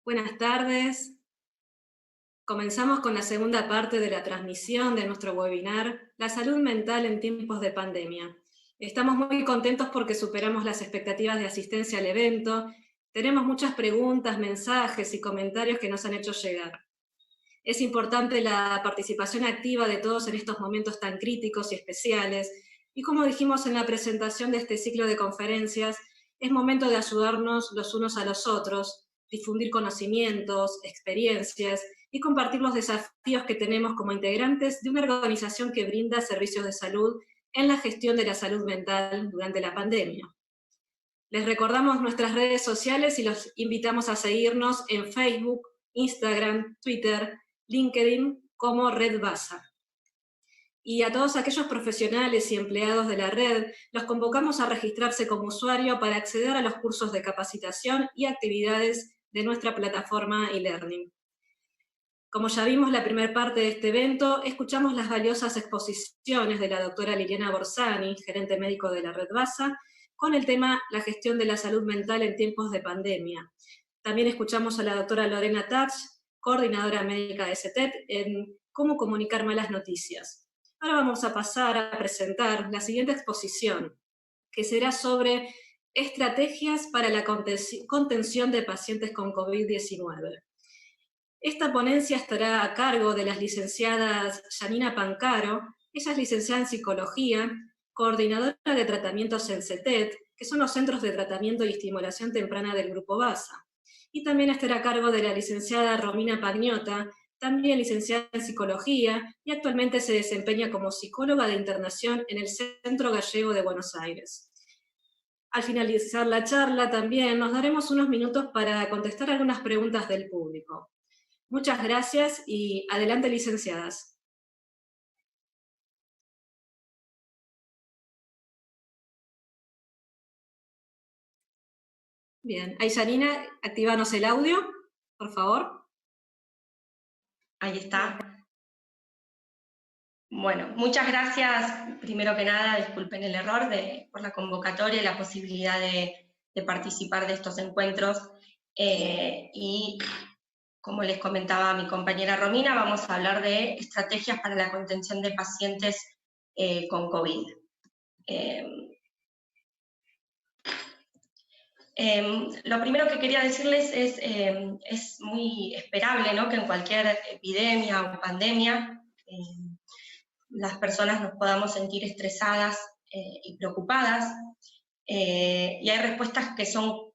Buenas tardes. Comenzamos con la segunda parte de la transmisión de nuestro webinar, La salud mental en tiempos de pandemia. Estamos muy contentos porque superamos las expectativas de asistencia al evento. Tenemos muchas preguntas, mensajes y comentarios que nos han hecho llegar. Es importante la participación activa de todos en estos momentos tan críticos y especiales. Y como dijimos en la presentación de este ciclo de conferencias, es momento de ayudarnos los unos a los otros, difundir conocimientos, experiencias y compartir los desafíos que tenemos como integrantes de una organización que brinda servicios de salud en la gestión de la salud mental durante la pandemia. Les recordamos nuestras redes sociales y los invitamos a seguirnos en Facebook, Instagram, Twitter, LinkedIn como Red Basa. Y a todos aquellos profesionales y empleados de la red, los convocamos a registrarse como usuario para acceder a los cursos de capacitación y actividades de nuestra plataforma eLearning. Como ya vimos la primera parte de este evento, escuchamos las valiosas exposiciones de la doctora Liliana Borsani, gerente médico de la Red Basa, con el tema La gestión de la salud mental en tiempos de pandemia. También escuchamos a la doctora Lorena Tach, coordinadora médica de CETET, en Cómo comunicar malas noticias. Ahora vamos a pasar a presentar la siguiente exposición, que será sobre estrategias para la contención de pacientes con COVID-19. Esta ponencia estará a cargo de las licenciadas Yanina Pancaro. Ella es licenciada en Psicología, coordinadora de tratamientos en CETET, que son los Centros de Tratamiento y Estimulación Temprana del Grupo BASA. Y también estará a cargo de la licenciada Romina Pagnotta, también licenciada en Psicología, y actualmente se desempeña como psicóloga de internación en el Centro Gallego de Buenos Aires. Al finalizar la charla también nos daremos unos minutos para contestar algunas preguntas del público. Muchas gracias y adelante, licenciadas. Bien, ahí Yanina, actívanos el audio, por favor. Ahí está. Bueno, muchas gracias, primero que nada, disculpen el error por la convocatoria y la posibilidad de participar de estos encuentros. Y como les comentaba mi compañera Romina, vamos a hablar de estrategias para la contención de pacientes con COVID. Lo primero que quería decirles es muy esperable, ¿no?, que en cualquier epidemia o pandemia las personas nos podamos sentir estresadas y preocupadas, y hay respuestas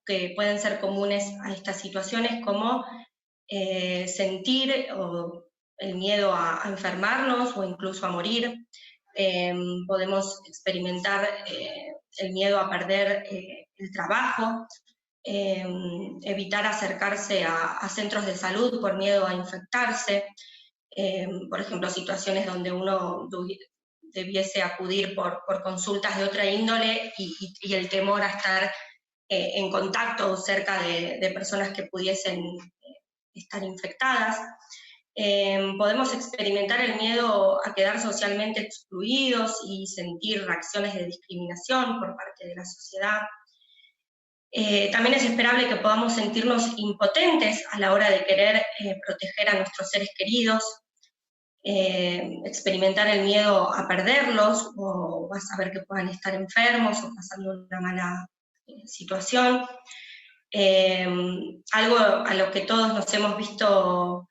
que pueden ser comunes a estas situaciones, como sentir el miedo a enfermarnos o incluso a morir. Podemos experimentar el miedo a perder el trabajo, evitar acercarse a centros de salud por miedo a infectarse, por ejemplo, situaciones donde uno debiese acudir por consultas de otra índole y el temor a estar en contacto cerca de personas que pudiesen estar infectadas. Podemos experimentar el miedo a quedar socialmente excluidos y sentir reacciones de discriminación por parte de la sociedad. También es esperable que podamos sentirnos impotentes a la hora de querer proteger a nuestros seres queridos, experimentar el miedo a perderlos o a saber que puedan estar enfermos o pasando una mala situación. Algo a lo que todos nos hemos visto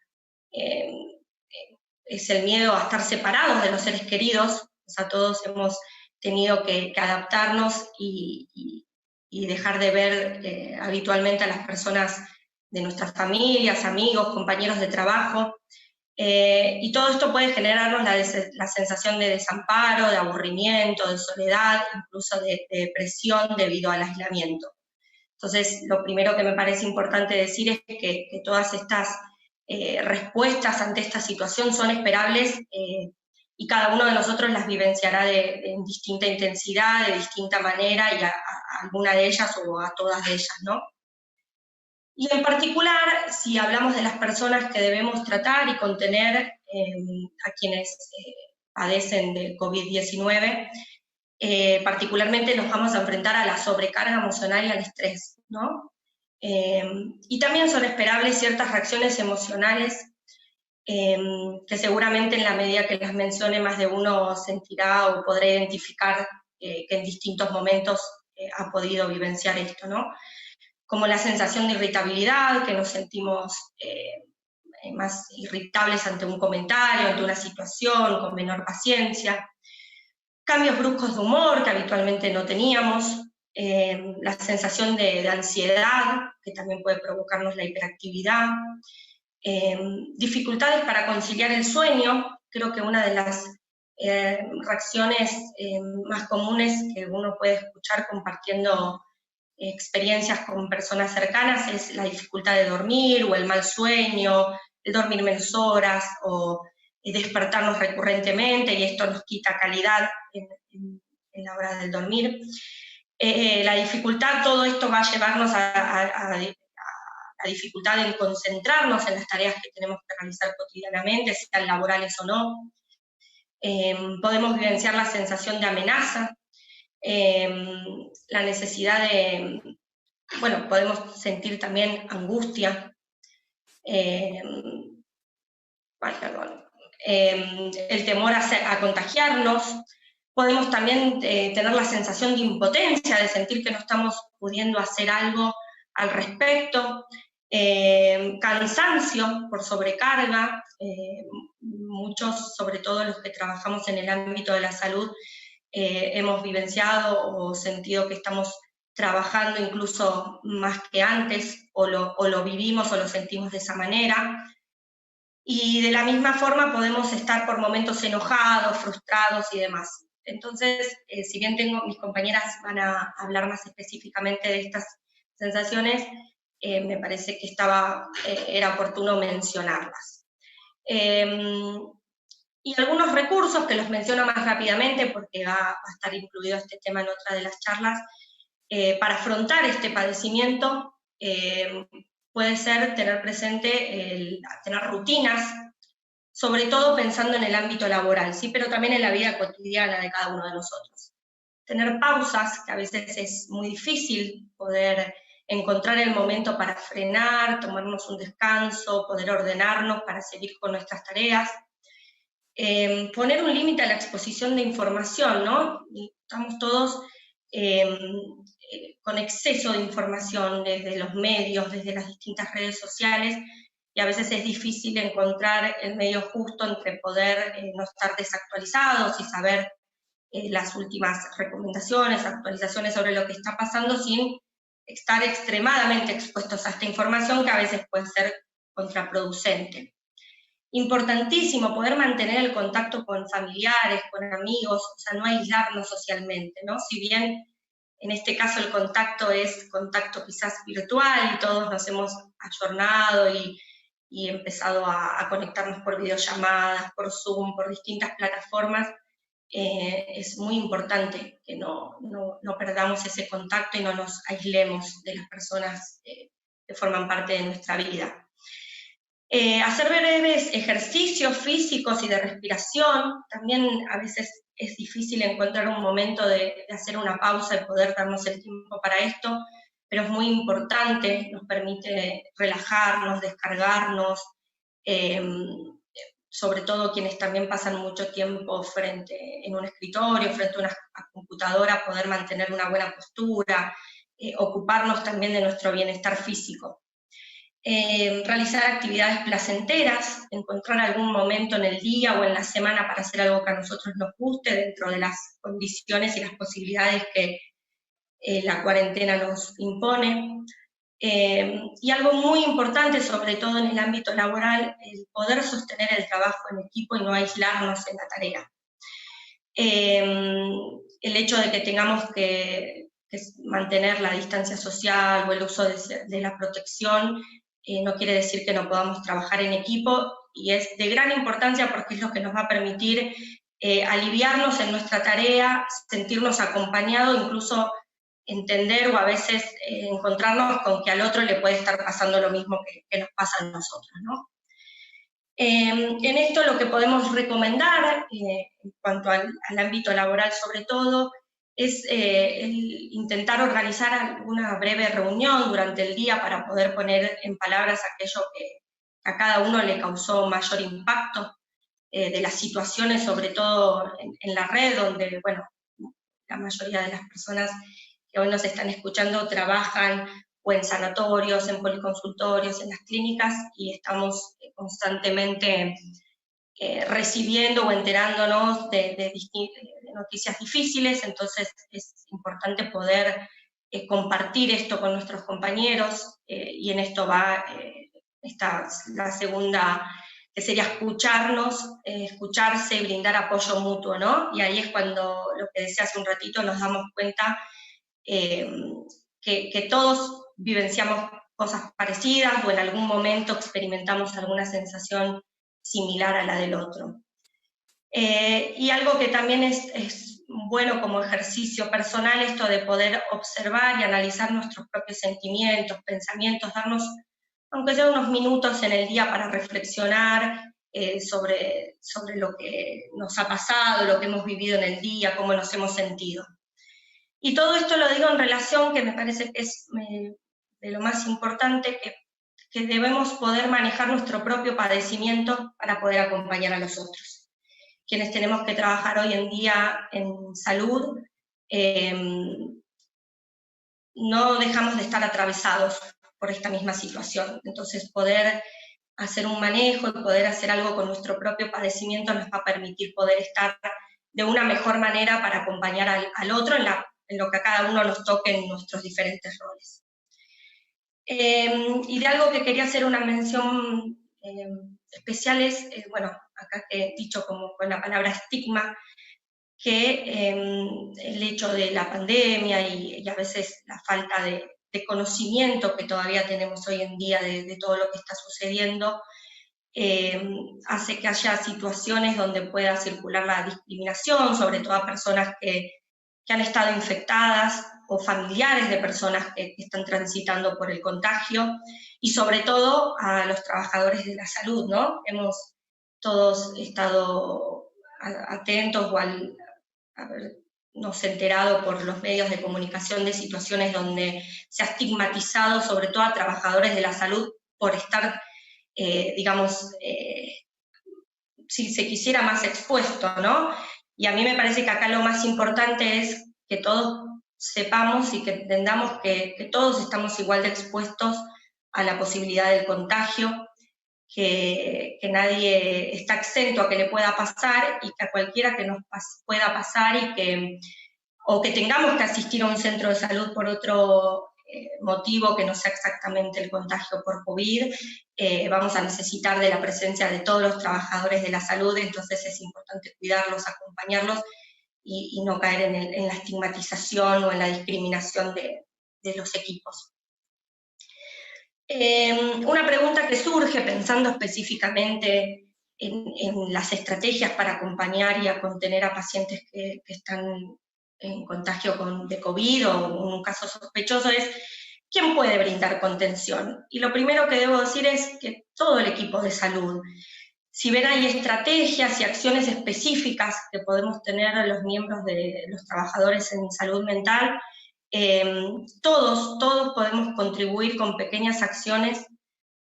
es el miedo a estar separados de los seres queridos. O sea, todos hemos tenido que adaptarnos y dejar de ver habitualmente a las personas de nuestras familias, amigos, compañeros de trabajo. Y todo esto puede generarnos la sensación de desamparo, de aburrimiento, de soledad, incluso de depresión debido al aislamiento. Entonces, lo primero que me parece importante decir es que todas estas respuestas ante esta situación son esperables y cada uno de nosotros las vivenciará en distinta intensidad, de distinta manera, y a alguna de ellas o a todas de ellas, ¿no? Y en particular, si hablamos de las personas que debemos tratar y contener a quienes padecen de COVID-19, particularmente nos vamos a enfrentar a la sobrecarga emocional y al estrés, ¿no? Y también son esperables ciertas reacciones emocionales que seguramente en la medida que las mencione más de uno sentirá o podrá identificar que en distintos momentos ha podido vivenciar esto, ¿no? Como la sensación de irritabilidad, que nos sentimos más irritables ante un comentario, ante una situación, con menor paciencia, cambios bruscos de humor que habitualmente no teníamos, la sensación de ansiedad, que también puede provocarnos la hiperactividad, dificultades para conciliar el sueño. Creo que una de las reacciones más comunes que uno puede escuchar compartiendo experiencias con personas cercanas es la dificultad de dormir o el mal sueño, el dormir menos horas o despertarnos recurrentemente, y esto nos quita calidad en la hora del dormir. La dificultad, todo esto va a llevarnos a la dificultad en concentrarnos en las tareas que tenemos que realizar cotidianamente, sean laborales o no. Podemos vivenciar la sensación de amenaza, la necesidad de, bueno, podemos sentir también angustia, el temor a contagiarnos. Podemos también tener la sensación de impotencia, de sentir que no estamos pudiendo hacer algo al respecto, cansancio por sobrecarga, muchos, sobre todo los que trabajamos en el ámbito de la salud, hemos vivenciado o sentido que estamos trabajando incluso más que antes, o lo vivimos o lo sentimos de esa manera. Y de la misma forma podemos estar por momentos enojados, frustrados y demás. Entonces, si bien mis compañeras van a hablar más específicamente de estas sensaciones, me parece que era oportuno mencionarlas. Y algunos recursos que los menciono más rápidamente porque va a estar incluido este tema en otra de las charlas, para afrontar este padecimiento, puede ser tener presente, tener rutinas, sobre todo pensando en el ámbito laboral, ¿sí? Pero también en la vida cotidiana de cada uno de nosotros. Tener pausas, que a veces es muy difícil poder encontrar el momento para frenar, tomarnos un descanso, poder ordenarnos para seguir con nuestras tareas. Poner un límite a la exposición de información, ¿no? Estamos todos con exceso de información desde los medios, desde las distintas redes sociales, y a veces es difícil encontrar el medio justo entre poder no estar desactualizados y saber las últimas recomendaciones, actualizaciones sobre lo que está pasando, sin estar extremadamente expuestos a esta información que a veces puede ser contraproducente. Importantísimo poder mantener el contacto con familiares, con amigos, o sea, no aislarnos socialmente, ¿no? Si bien en este caso el contacto es contacto quizás virtual y todos nos hemos ayornado y empezado a conectarnos por videollamadas, por Zoom, por distintas plataformas, es muy importante que no perdamos ese contacto y no nos aislemos de las personas que forman parte de nuestra vida. Hacer breves ejercicios físicos y de respiración, también a veces es difícil encontrar un momento de hacer una pausa y poder darnos el tiempo para esto, pero es muy importante, nos permite relajarnos, descargarnos, sobre todo quienes también pasan mucho tiempo en un escritorio, frente a una computadora, poder mantener una buena postura, ocuparnos también de nuestro bienestar físico. Realizar actividades placenteras, encontrar algún momento en el día o en la semana para hacer algo que a nosotros nos guste dentro de las condiciones y las posibilidades que la cuarentena nos impone. Y algo muy importante, sobre todo en el ámbito laboral, el poder sostener el trabajo en equipo y no aislarnos en la tarea. El hecho de que tengamos que mantener la distancia social o el uso de la protección no quiere decir que no podamos trabajar en equipo, y es de gran importancia porque es lo que nos va a permitir aliviarnos en nuestra tarea, sentirnos acompañados, incluso entender o a veces encontrarnos con que al otro le puede estar pasando lo mismo que nos pasa a nosotros, ¿no? En esto lo que podemos recomendar, en cuanto al ámbito laboral sobre todo, es el intentar organizar alguna breve reunión durante el día para poder poner en palabras aquello que a cada uno le causó mayor impacto, de las situaciones, sobre todo en la red, donde, bueno, la mayoría de las personas que hoy nos están escuchando trabajan o en sanatorios, en policonsultorios, en las clínicas, y estamos constantemente recibiendo o enterándonos de noticias difíciles. Entonces es importante poder compartir esto con nuestros compañeros, y en esto va la segunda, que sería escucharnos, escucharse y brindar apoyo mutuo, ¿no? Y ahí es cuando, lo que decía hace un ratito, nos damos cuenta que todos vivenciamos cosas parecidas o en algún momento experimentamos alguna sensación similar a la del otro. Y algo que también es bueno como ejercicio personal, esto de poder observar y analizar nuestros propios sentimientos, pensamientos, darnos, aunque sea unos minutos en el día para reflexionar sobre lo que nos ha pasado, lo que hemos vivido en el día, cómo nos hemos sentido. Y todo esto lo digo en relación, que me parece que es de lo más importante, que debemos poder manejar nuestro propio padecimiento para poder acompañar a los otros. Quienes tenemos que trabajar hoy en día en salud, no dejamos de estar atravesados por esta misma situación. Entonces poder hacer un manejo y poder hacer algo con nuestro propio padecimiento nos va a permitir poder estar de una mejor manera para acompañar al otro en lo que a cada uno nos toque en nuestros diferentes roles. Y de algo que quería hacer una mención especial es, bueno, acá he dicho como con la palabra estigma, que el hecho de la pandemia y a veces la falta de conocimiento que todavía tenemos hoy en día de todo lo que está sucediendo, hace que haya situaciones donde pueda circular la discriminación, sobre todo a personas que han estado infectadas o familiares de personas que están transitando por el contagio, y sobre todo a los trabajadores de la salud, ¿no? Hemos todos estado atentos o habernos enterado por los medios de comunicación de situaciones donde se ha estigmatizado sobre todo a trabajadores de la salud por estar, digamos, si se quisiera, más expuesto, ¿no? Y a mí me parece que acá lo más importante es que todos sepamos y que entendamos que todos estamos igual de expuestos a la posibilidad del contagio, que nadie está exento a que le pueda pasar, y que a cualquiera que nos pueda pasar o que tengamos que asistir a un centro de salud por otro motivo que no sea exactamente el contagio por COVID, vamos a necesitar de la presencia de todos los trabajadores de la salud. Entonces es importante cuidarlos, acompañarlos y no caer en la estigmatización o en la discriminación de los equipos. Una pregunta que surge pensando específicamente en las estrategias para acompañar y a contener a pacientes que están en contagio de COVID o en un caso sospechoso es: ¿quién puede brindar contención? Y lo primero que debo decir es que todo el equipo de salud. Si bien hay estrategias y acciones específicas que podemos tener los miembros de los trabajadores en salud mental, todos podemos contribuir con pequeñas acciones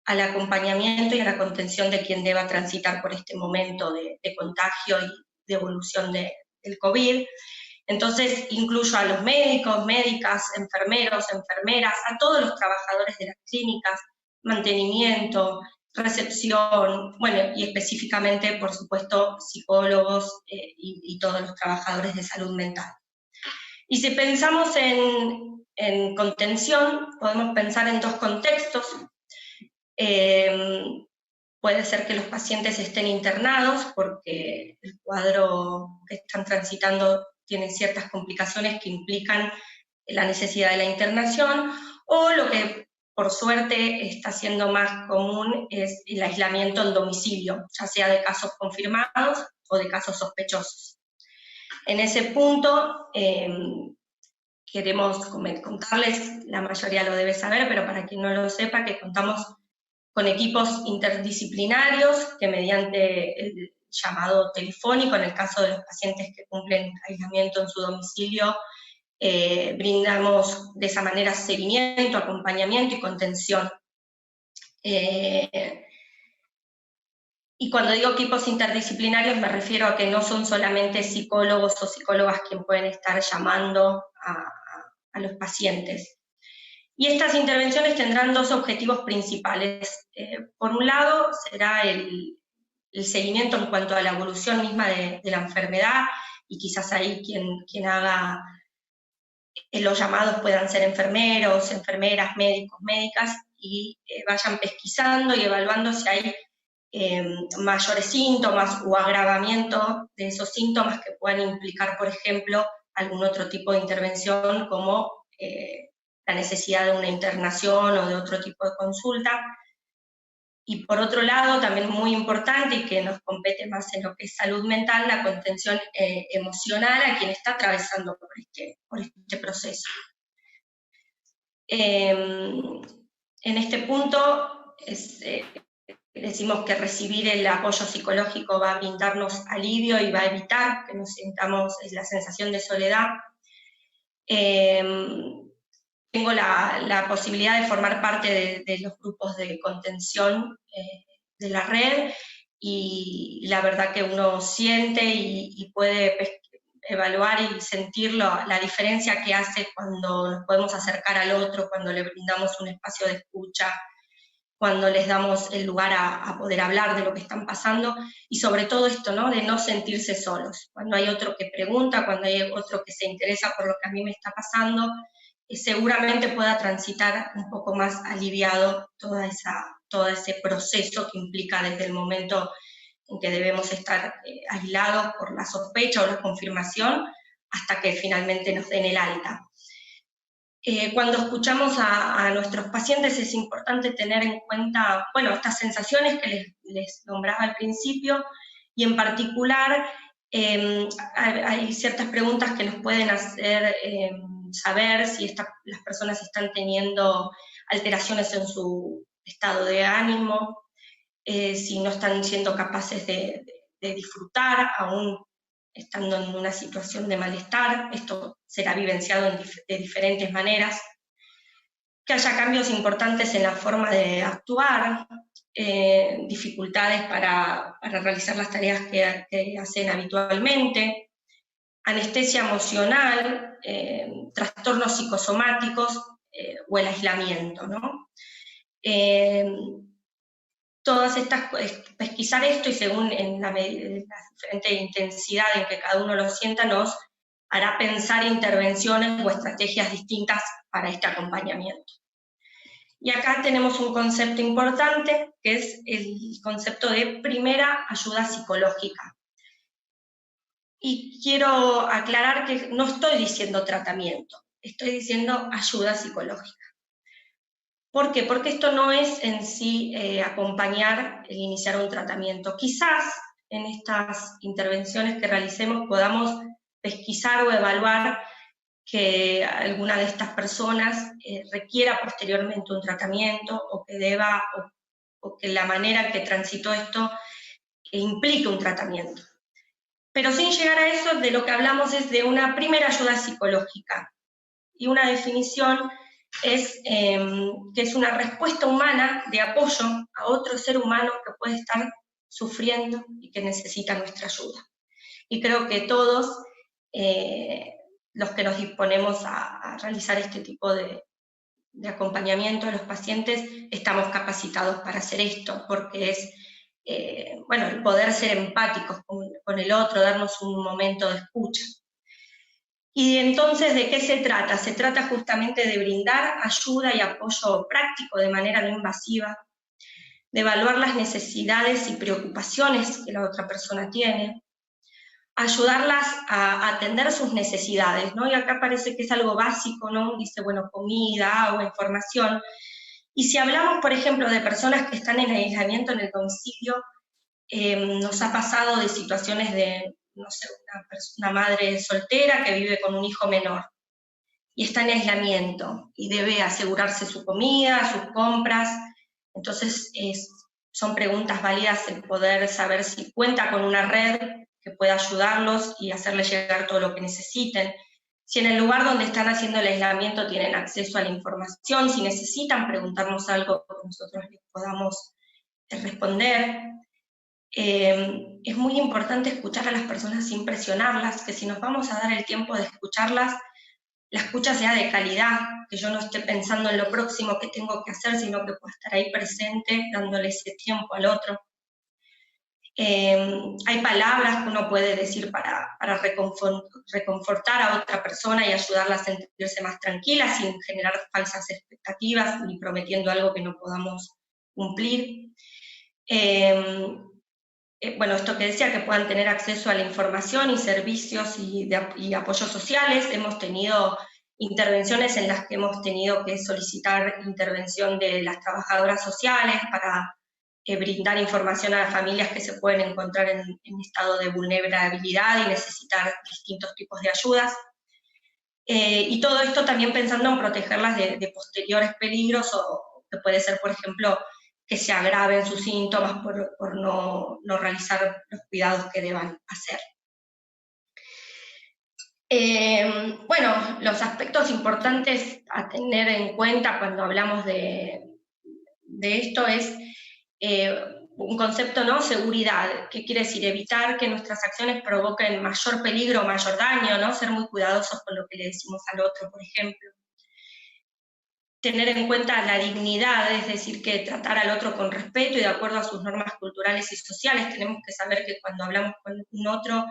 al acompañamiento y a la contención de quien deba transitar por este momento de contagio y de evolución del COVID. Entonces incluyo a los médicos, médicas, enfermeros, enfermeras, a todos los trabajadores de las clínicas, mantenimiento, recepción, bueno, y específicamente, por supuesto, psicólogos y todos los trabajadores de salud mental. Y si pensamos en contención, podemos pensar en dos contextos. Puede ser que los pacientes estén internados porque el cuadro que están transitando tiene ciertas complicaciones que implican la necesidad de la internación, o lo que por suerte está siendo más común es el aislamiento en domicilio, ya sea de casos confirmados o de casos sospechosos. En ese punto queremos contarles, la mayoría lo debe saber, pero para quien no lo sepa, que contamos con equipos interdisciplinarios que mediante el llamado telefónico, en el caso de los pacientes que cumplen aislamiento en su domicilio, brindamos de esa manera seguimiento, acompañamiento y contención. Y cuando digo equipos interdisciplinarios me refiero a que no son solamente psicólogos o psicólogas quienes pueden estar llamando a los pacientes. Y estas intervenciones tendrán dos objetivos principales. Por un lado, será el seguimiento en cuanto a la evolución misma de la enfermedad, y quizás ahí quien haga los llamados puedan ser enfermeros, enfermeras, médicos, médicas, y vayan pesquisando y evaluando si hay mayores síntomas o agravamiento de esos síntomas que puedan implicar, por ejemplo, algún otro tipo de intervención, como la necesidad de una internación o de otro tipo de consulta. Y por otro lado, también muy importante y que nos compete más en lo que es salud mental, la contención emocional a quien está atravesando por este proceso. En este punto decimos que recibir el apoyo psicológico va a brindarnos alivio y va a evitar que nos sintamos la sensación de soledad. Tengo la posibilidad de formar parte de los grupos de contención de la red, y la verdad que uno siente y puede evaluar y sentir la diferencia que hace cuando nos podemos acercar al otro, cuando le brindamos un espacio de escucha, cuando les damos el lugar a poder hablar de lo que están pasando, y sobre todo esto, ¿no?, de no sentirse solos. Cuando hay otro que pregunta, cuando hay otro que se interesa por lo que a mí me está pasando, seguramente pueda transitar un poco más aliviado todo ese proceso que implica desde el momento en que debemos estar aislados por la sospecha o la confirmación, hasta que finalmente nos den el alta. Cuando escuchamos a nuestros pacientes es importante tener en cuenta, bueno, estas sensaciones que les nombraba al principio, y en particular hay ciertas preguntas que nos pueden hacer saber si las personas están teniendo alteraciones en su estado de ánimo, si no están siendo capaces de disfrutar, aún estando en una situación de malestar. Esto será vivenciado de diferentes maneras. Que haya cambios importantes en la forma de actuar, dificultades para realizar las tareas que hacen habitualmente, anestesia emocional, trastornos psicosomáticos o el aislamiento, ¿no? Todas estas, pesquisar esto, y según en la diferente intensidad en que cada uno lo sienta, nos hará pensar intervenciones o estrategias distintas para este acompañamiento. Y acá tenemos un concepto importante, que es el concepto de primera ayuda psicológica. Y quiero aclarar que no estoy diciendo tratamiento, estoy diciendo ayuda psicológica. ¿Por qué? Porque esto no es en sí acompañar el iniciar un tratamiento. Quizás en estas intervenciones que realicemos podamos pesquisar o evaluar que alguna de estas personas requiera posteriormente un tratamiento, o que deba, o que la manera en que transitó esto implique un tratamiento. Pero sin llegar a eso, de lo que hablamos es de una primera ayuda psicológica, y una definición es que es una respuesta humana de apoyo a otro ser humano que puede estar sufriendo y que necesita nuestra ayuda. Y creo que todos los que nos disponemos a realizar este tipo de acompañamiento a los pacientes estamos capacitados para hacer esto, porque es bueno, el poder ser empáticos con el otro, darnos un momento de escucha. Y entonces, ¿de qué se trata? Se trata justamente de brindar ayuda y apoyo práctico de manera no invasiva, de evaluar las necesidades y preocupaciones que la otra persona tiene, ayudarlas a atender sus necesidades, ¿no? Y acá parece que es algo básico, ¿no? Dice, bueno, comida, agua, información. Y si hablamos, por ejemplo, de personas que están en aislamiento en el domicilio, nos ha pasado de situaciones de, no sé, una madre soltera que vive con un hijo menor y está en aislamiento y debe asegurarse su comida, sus compras. Entonces son preguntas válidas el poder saber si cuenta con una red que pueda ayudarlos y hacerles llegar todo lo que necesiten, si en el lugar donde están haciendo el aislamiento tienen acceso a la información, si necesitan preguntarnos algo que nosotros les podamos responder. Es muy importante escuchar a las personas sin presionarlas, que si nos vamos a dar el tiempo de escucharlas, la escucha sea de calidad, que yo no esté pensando en lo próximo que tengo que hacer, sino que pueda estar ahí presente, dándole ese tiempo al otro. Hay palabras que uno puede decir para reconfortar a otra persona y ayudarla a sentirse más tranquila, sin generar falsas expectativas ni prometiendo algo que no podamos cumplir. Bueno, esto que decía, que puedan tener acceso a la información y servicios y apoyos sociales. Hemos tenido intervenciones en las que hemos tenido que solicitar intervención de las trabajadoras sociales para brindar información a las familias que se pueden encontrar en estado de vulnerabilidad y necesitar distintos tipos de ayudas. Y todo esto también pensando en protegerlas de posteriores peligros, o que puede ser, por ejemplo, que se agraven sus síntomas por no realizar los cuidados que deban hacer. Bueno, los aspectos importantes a tener en cuenta cuando hablamos de esto es un concepto, ¿no? Seguridad, que quiere decir evitar que nuestras acciones provoquen mayor peligro o mayor daño, ¿no? Ser muy cuidadosos con lo que le decimos al otro, por ejemplo. Tener en cuenta la dignidad, es decir, que tratar al otro con respeto y de acuerdo a sus normas culturales y sociales. Tenemos que saber que cuando hablamos con un otro,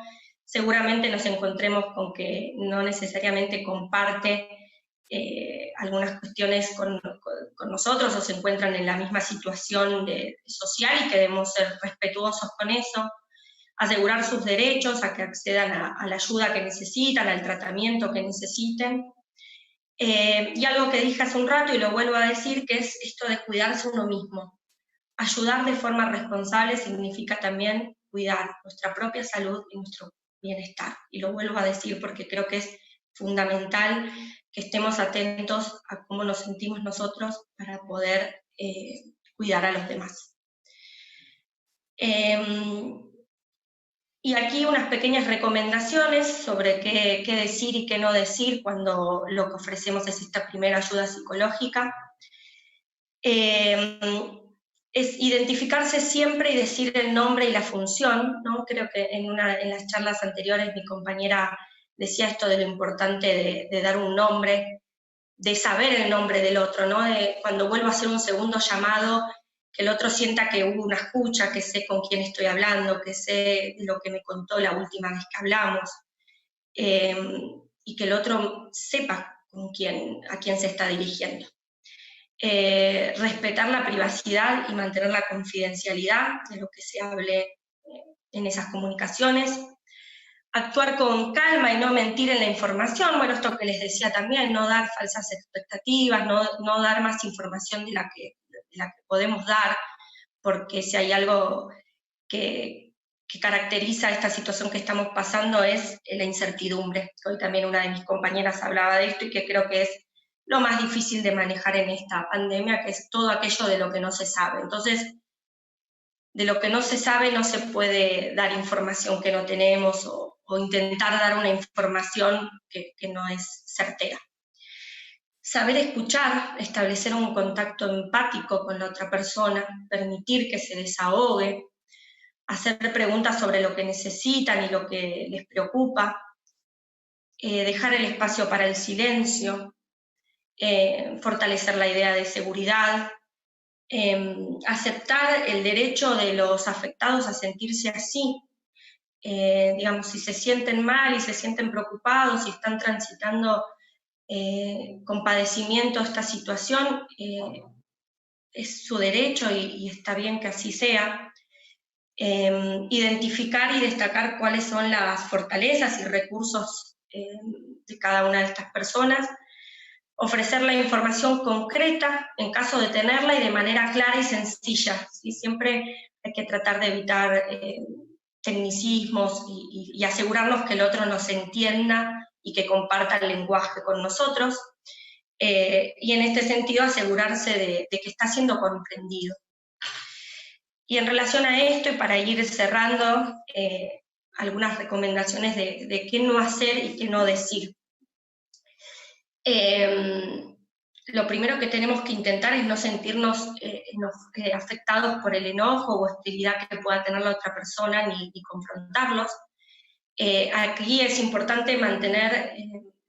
seguramente nos encontremos con que no necesariamente comparte algunas cuestiones con nosotros o se encuentran en la misma situación social y que debemos ser respetuosos con eso, asegurar sus derechos a que accedan a la ayuda que necesitan, al tratamiento que necesiten. Y algo que dije hace un rato y lo vuelvo a decir, que es esto de cuidarse uno mismo. Ayudar de forma responsable significa también cuidar nuestra propia salud y nuestro bienestar. Y lo vuelvo a decir porque creo que es fundamental que estemos atentos a cómo nos sentimos nosotros para poder cuidar a los demás. Y aquí unas pequeñas recomendaciones sobre qué decir y qué no decir cuando lo que ofrecemos es esta primera ayuda psicológica. Es identificarse siempre y decir el nombre y la función, ¿no? Creo que en las charlas anteriores mi compañera decía esto de lo importante de dar un nombre, de saber el nombre del otro, ¿no? Cuando vuelvo a hacer un segundo llamado, que el otro sienta que hubo una escucha, que sé con quién estoy hablando, que sé lo que me contó la última vez que hablamos, y que el otro sepa a quién se está dirigiendo. Respetar la privacidad y mantener la confidencialidad de lo que se hable en esas comunicaciones. Actuar con calma y no mentir en la información, bueno, esto que les decía también, no dar falsas expectativas, no dar más información de la que podemos dar, porque si hay algo que caracteriza esta situación que estamos pasando es la incertidumbre. Hoy también una de mis compañeras hablaba de esto y que creo que es lo más difícil de manejar en esta pandemia, que es todo aquello de lo que no se sabe. Entonces, de lo que no se sabe no se puede dar información que no tenemos o intentar dar una información que no es certera. Saber escuchar, establecer un contacto empático con la otra persona, permitir que se desahogue, hacer preguntas sobre lo que necesitan y lo que les preocupa, dejar el espacio para el silencio, fortalecer la idea de seguridad, aceptar el derecho de los afectados a sentirse así. Digamos, si se sienten mal y se sienten preocupados, si están transitando con padecimiento esta situación, es su derecho y está bien que así sea. Identificar y destacar cuáles son las fortalezas y recursos de cada una de estas personas, ofrecer la información concreta en caso de tenerla y de manera clara y sencilla, ¿sí? Siempre hay que tratar de evitar tecnicismos y asegurarnos que el otro nos entienda y que comparta el lenguaje con nosotros, y en este sentido asegurarse de que está siendo comprendido. Y en relación a esto, y para ir cerrando, algunas recomendaciones de qué no hacer y qué no decir. lo primero que tenemos que intentar es no sentirnos afectados por el enojo o hostilidad que pueda tener la otra persona, ni confrontarlos. Aquí es importante mantener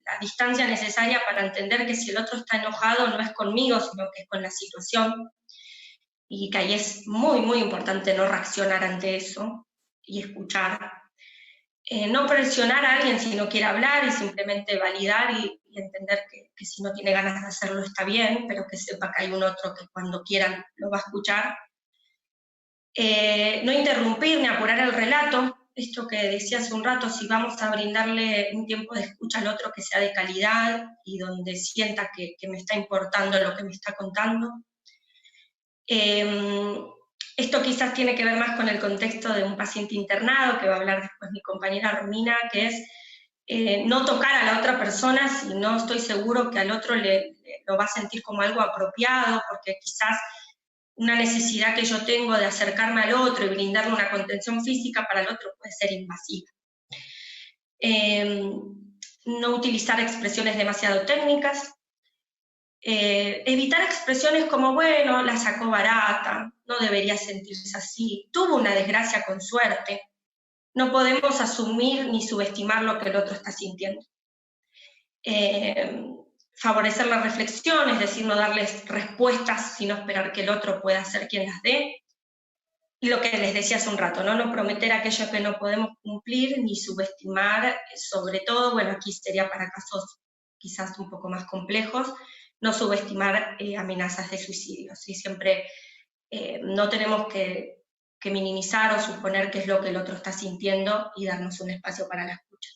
la distancia necesaria para entender que si el otro está enojado no es conmigo, sino que es con la situación, y que ahí es muy, muy importante no reaccionar ante eso y escuchar. No presionar a alguien si no quiere hablar y simplemente validar y entender que si no tiene ganas de hacerlo está bien, pero que sepa que hay un otro que cuando quieran lo va a escuchar. No interrumpir ni apurar el relato, esto que decía hace un rato, si vamos a brindarle un tiempo de escucha al otro que sea de calidad y donde sienta que me está importando lo que me está contando. Esto quizás tiene que ver más con el contexto de un paciente internado, que va a hablar después mi compañera Romina, que es no tocar a la otra persona si no estoy seguro que al otro lo va a sentir como algo apropiado, porque quizás una necesidad que yo tengo de acercarme al otro y brindarle una contención física para el otro puede ser invasiva. No utilizar expresiones demasiado técnicas. Evitar expresiones como, bueno, la sacó barata, no debería sentirse así, tuvo una desgracia con suerte. No podemos asumir ni subestimar lo que el otro está sintiendo. Favorecer la reflexión, es decir, no darles respuestas, sino esperar que el otro pueda ser quien las dé. Y lo que les decía hace un rato, no prometer aquello que no podemos cumplir, ni subestimar, sobre todo, bueno, aquí sería para casos quizás un poco más complejos, no subestimar amenazas de suicidio. ¿Sí? Siempre no tenemos que minimizar o suponer qué es lo que el otro está sintiendo y darnos un espacio para la escucha.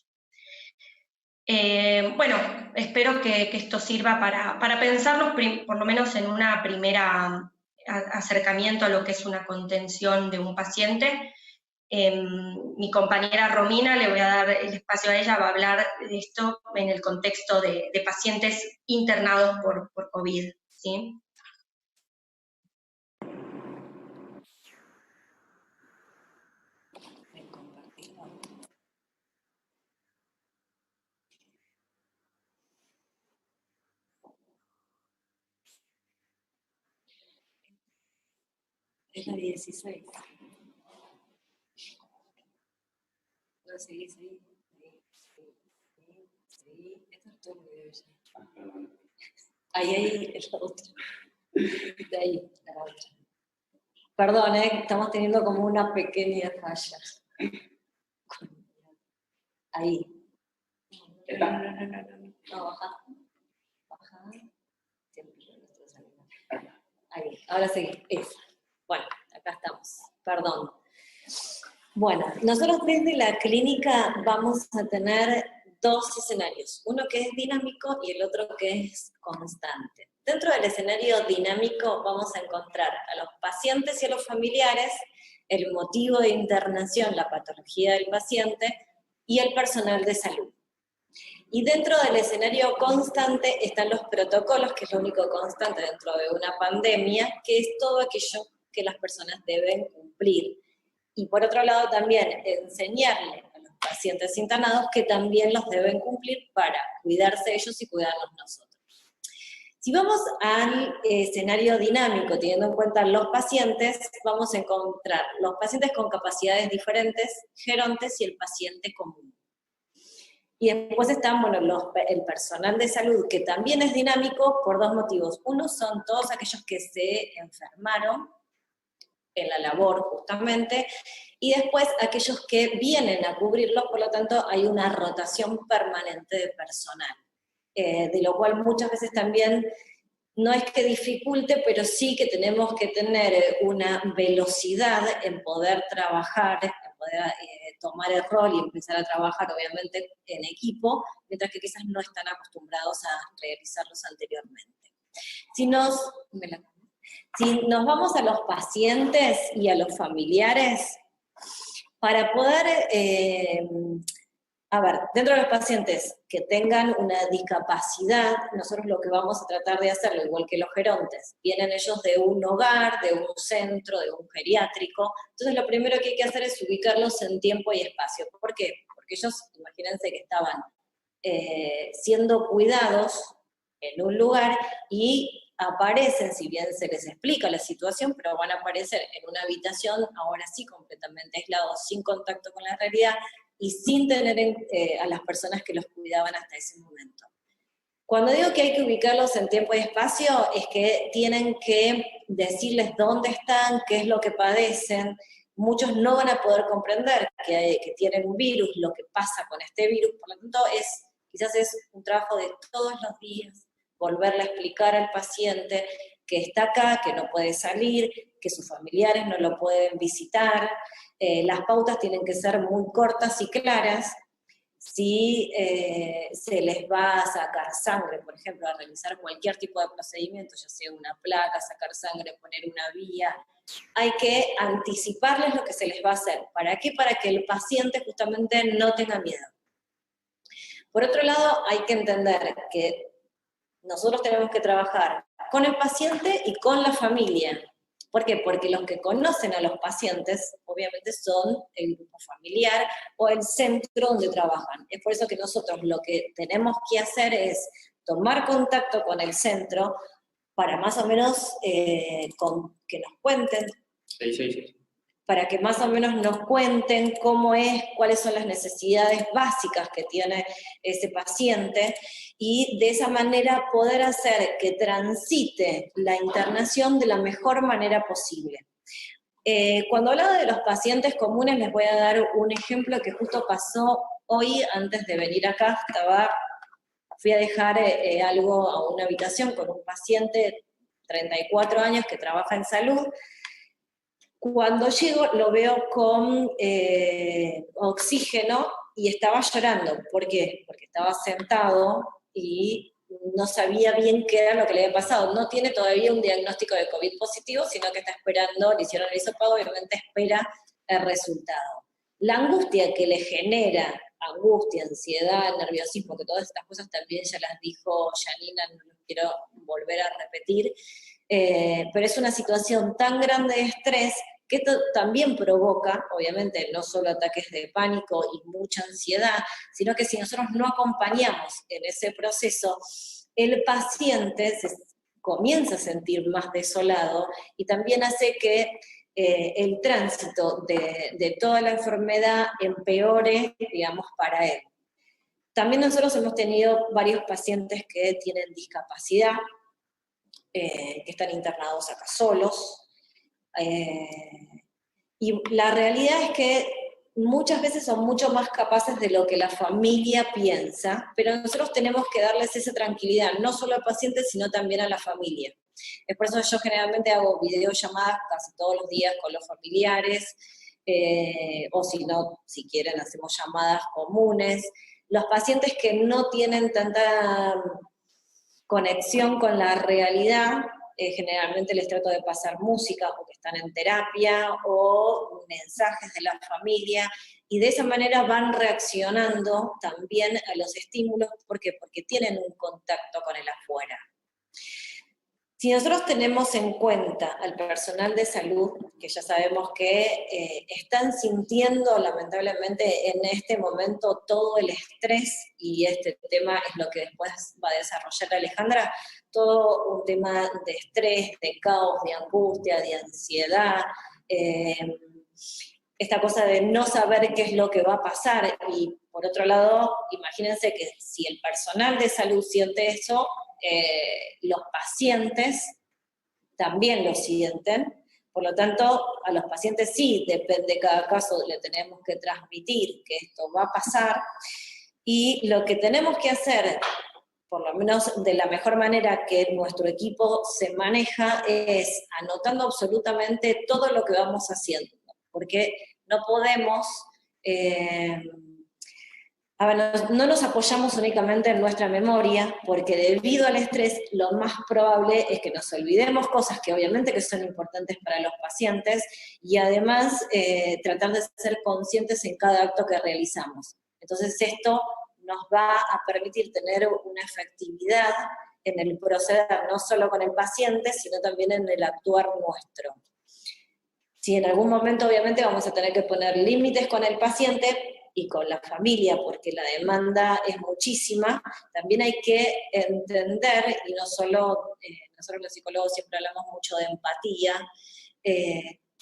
Bueno, espero que esto sirva para pensarnos por lo menos en una primera acercamiento a lo que es una contención de un paciente. Mi compañera Romina, le voy a dar el espacio a ella, va a hablar de esto en el contexto de pacientes internados por COVID, ¿sí? Es la 16. No, sí. Esto es todo muy bien. Ahí es la otra. De ahí, la otra. Perdón, estamos teniendo como una pequeña falla. Ahí. No, baja. Ahí, ahora sí, esa. Bueno, acá estamos. Perdón. Bueno, nosotros desde la clínica vamos a tener dos escenarios, uno que es dinámico y el otro que es constante. Dentro del escenario dinámico vamos a encontrar a los pacientes y a los familiares, el motivo de internación, la patología del paciente y el personal de salud. Y dentro del escenario constante están los protocolos, que es lo único constante dentro de una pandemia, que es todo aquello que las personas deben cumplir. Y por otro lado también enseñarle a los pacientes internados que también los deben cumplir para cuidarse ellos y cuidarnos nosotros. Si vamos al escenario dinámico, teniendo en cuenta los pacientes, vamos a encontrar los pacientes con capacidades diferentes, gerontes y el paciente común. Y después están, bueno, el personal de salud, que también es dinámico por dos motivos. Uno son todos aquellos que se enfermaron en la labor justamente, y después aquellos que vienen a cubrirlos, por lo tanto hay una rotación permanente de personal, de lo cual muchas veces también no es que dificulte, pero sí que tenemos que tener una velocidad en poder trabajar, en poder tomar el rol y empezar a trabajar obviamente en equipo, mientras que quizás no están acostumbrados a realizarlos anteriormente. Si nos vamos a los pacientes y a los familiares, para poder, dentro de los pacientes que tengan una discapacidad, nosotros lo que vamos a tratar de hacerlo, igual que los gerontes, vienen ellos de un hogar, de un centro, de un geriátrico, entonces lo primero que hay que hacer es ubicarlos en tiempo y espacio. ¿Por qué? Porque ellos, imagínense que estaban siendo cuidados en un lugar y aparecen, si bien se les explica la situación, pero van a aparecer en una habitación, ahora sí completamente aislados, sin contacto con la realidad y sin tener a las personas que los cuidaban hasta ese momento. Cuando digo que hay que ubicarlos en tiempo y espacio, es que tienen que decirles dónde están, qué es lo que padecen. Muchos no van a poder comprender que tienen un virus, lo que pasa con este virus, por lo tanto quizás es un trabajo de todos los días, volverle a explicar al paciente que está acá, que no puede salir, que sus familiares no lo pueden visitar. Las pautas tienen que ser muy cortas y claras. Si se les va a sacar sangre, por ejemplo, a realizar cualquier tipo de procedimiento, ya sea una placa, sacar sangre, poner una vía, hay que anticiparles lo que se les va a hacer. ¿Para qué? Para que el paciente justamente no tenga miedo. Por otro lado, hay que entender que nosotros tenemos que trabajar con el paciente y con la familia. ¿Por qué? Porque los que conocen a los pacientes, obviamente, son el grupo familiar o el centro donde trabajan. Es por eso que nosotros lo que tenemos que hacer es tomar contacto con el centro para más o menos que nos cuenten. Sí. Para que más o menos nos cuenten cómo es, cuáles son las necesidades básicas que tiene ese paciente, y de esa manera poder hacer que transite la internación de la mejor manera posible. Cuando hablaba de los pacientes comunes, les voy a dar un ejemplo que justo pasó hoy antes de venir acá. Fui a dejar algo a una habitación con un paciente de 34 años que trabaja en salud. Cuando llego lo veo con oxígeno y estaba llorando. ¿Por qué? Porque estaba sentado y no sabía bien qué era lo que le había pasado. No tiene todavía un diagnóstico de COVID positivo, sino que está esperando, le hicieron el hisopado, obviamente espera el resultado. La angustia que le genera, angustia, ansiedad, nerviosismo, que todas estas cosas también ya las dijo Janina, no las quiero volver a repetir, pero es una situación tan grande de estrés que también provoca, obviamente, no solo ataques de pánico y mucha ansiedad, sino que si nosotros no acompañamos en ese proceso, el paciente comienza a sentir más desolado y también hace que el tránsito de toda la enfermedad empeore, digamos, para él. También nosotros hemos tenido varios pacientes que tienen discapacidad, que están internados acá solos, y la realidad es que muchas veces son mucho más capaces de lo que la familia piensa, pero nosotros tenemos que darles esa tranquilidad, no solo al paciente, sino también a la familia. Es por eso que yo generalmente hago videollamadas casi todos los días con los familiares, o si no, si quieren, hacemos llamadas comunes. Los pacientes que no tienen tanta conexión con la realidad, generalmente les trato de pasar música o que están en terapia o mensajes de la familia, y de esa manera van reaccionando también a los estímulos. ¿Por qué? Porque tienen un contacto con el afuera. Si nosotros tenemos en cuenta al personal de salud, que ya sabemos que están sintiendo lamentablemente en este momento todo el estrés, y este tema es lo que después va a desarrollar Alejandra, todo un tema de estrés, de caos, de angustia, de ansiedad, esta cosa de no saber qué es lo que va a pasar, y por otro lado, imagínense que si el personal de salud siente eso, los pacientes también lo sienten. Por lo tanto, a los pacientes sí, depende de cada caso, le tenemos que transmitir que esto va a pasar, y lo que tenemos que hacer, por lo menos de la mejor manera que nuestro equipo se maneja, es anotando absolutamente todo lo que vamos haciendo, porque no podemos... no nos apoyamos únicamente en nuestra memoria, porque debido al estrés lo más probable es que nos olvidemos cosas que obviamente que son importantes para los pacientes, y además tratar de ser conscientes en cada acto que realizamos. Entonces esto nos va a permitir tener una efectividad en el proceder, no solo con el paciente, sino también en el actuar nuestro. Si en algún momento obviamente vamos a tener que poner límites con el paciente, y con la familia, porque la demanda es muchísima, también hay que entender, y no solo, nosotros los psicólogos siempre hablamos mucho de empatía,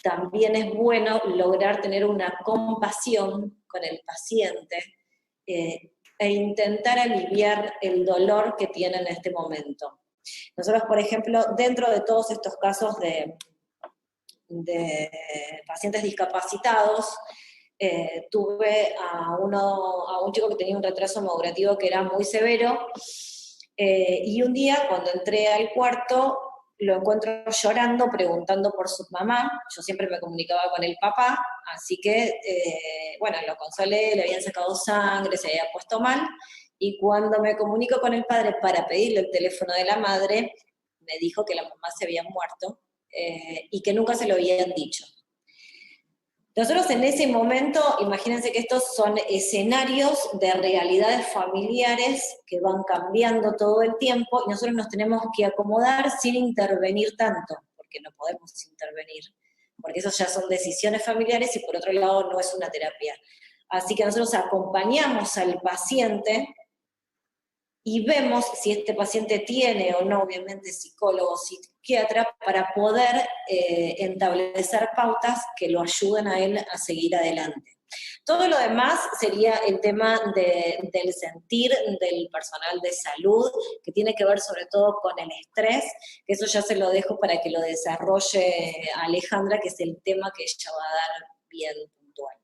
también es bueno lograr tener una compasión con el paciente e intentar aliviar el dolor que tiene en este momento. Nosotros, por ejemplo, dentro de todos estos casos de pacientes discapacitados, tuve a un chico que tenía un retraso madurativo que era muy severo, y un día cuando entré al cuarto lo encuentro llorando, preguntando por su mamá. Yo siempre me comunicaba con el papá, así que, bueno, lo consolé, le habían sacado sangre, se había puesto mal, y cuando me comunico con el padre para pedirle el teléfono de la madre, me dijo que la mamá se había muerto, y que nunca se lo habían dicho. Nosotros en ese momento, imagínense que estos son escenarios de realidades familiares que van cambiando todo el tiempo y nosotros nos tenemos que acomodar sin intervenir tanto, porque no podemos intervenir, porque esas ya son decisiones familiares y por otro lado no es una terapia. Así que nosotros acompañamos al paciente y vemos si este paciente tiene o no, obviamente, psicólogo, psiquiatra, para poder establecer pautas que lo ayuden a él a seguir adelante. Todo lo demás sería el tema del sentir del personal de salud, que tiene que ver sobre todo con el estrés, que eso ya se lo dejo para que lo desarrolle Alejandra, que es el tema que ella va a dar bien puntual.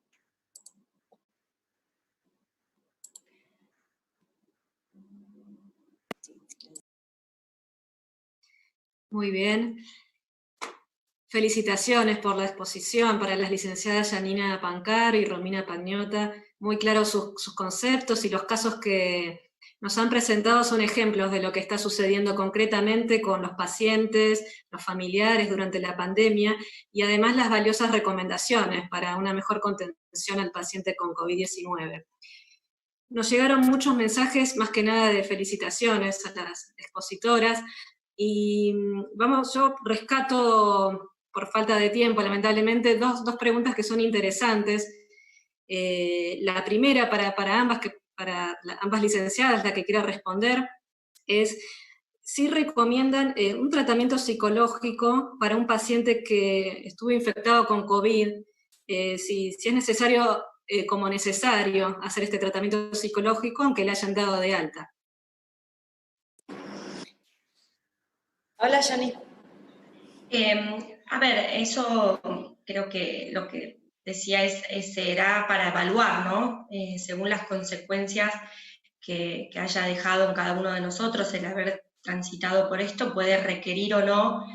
Muy bien. Felicitaciones por la exposición para las licenciadas Janina Pancaro y Romina Pagnotta. Muy claros sus conceptos y los casos que nos han presentado son ejemplos de lo que está sucediendo concretamente con los pacientes, los familiares durante la pandemia y además las valiosas recomendaciones para una mejor contención al paciente con COVID-19. Nos llegaron muchos mensajes, más que nada de felicitaciones a las expositoras, y yo rescato, por falta de tiempo, lamentablemente, dos preguntas que son interesantes. La primera para ambas licenciadas, la que quiera responder, es si recomiendan un tratamiento psicológico para un paciente que estuvo infectado con COVID, si es necesario, como necesario, hacer este tratamiento psicológico, aunque le hayan dado de alta. Hola, Jani. A ver, eso creo que lo que decía será para evaluar, ¿no? Según las consecuencias que haya dejado en cada uno de nosotros el haber transitado por esto, puede requerir o no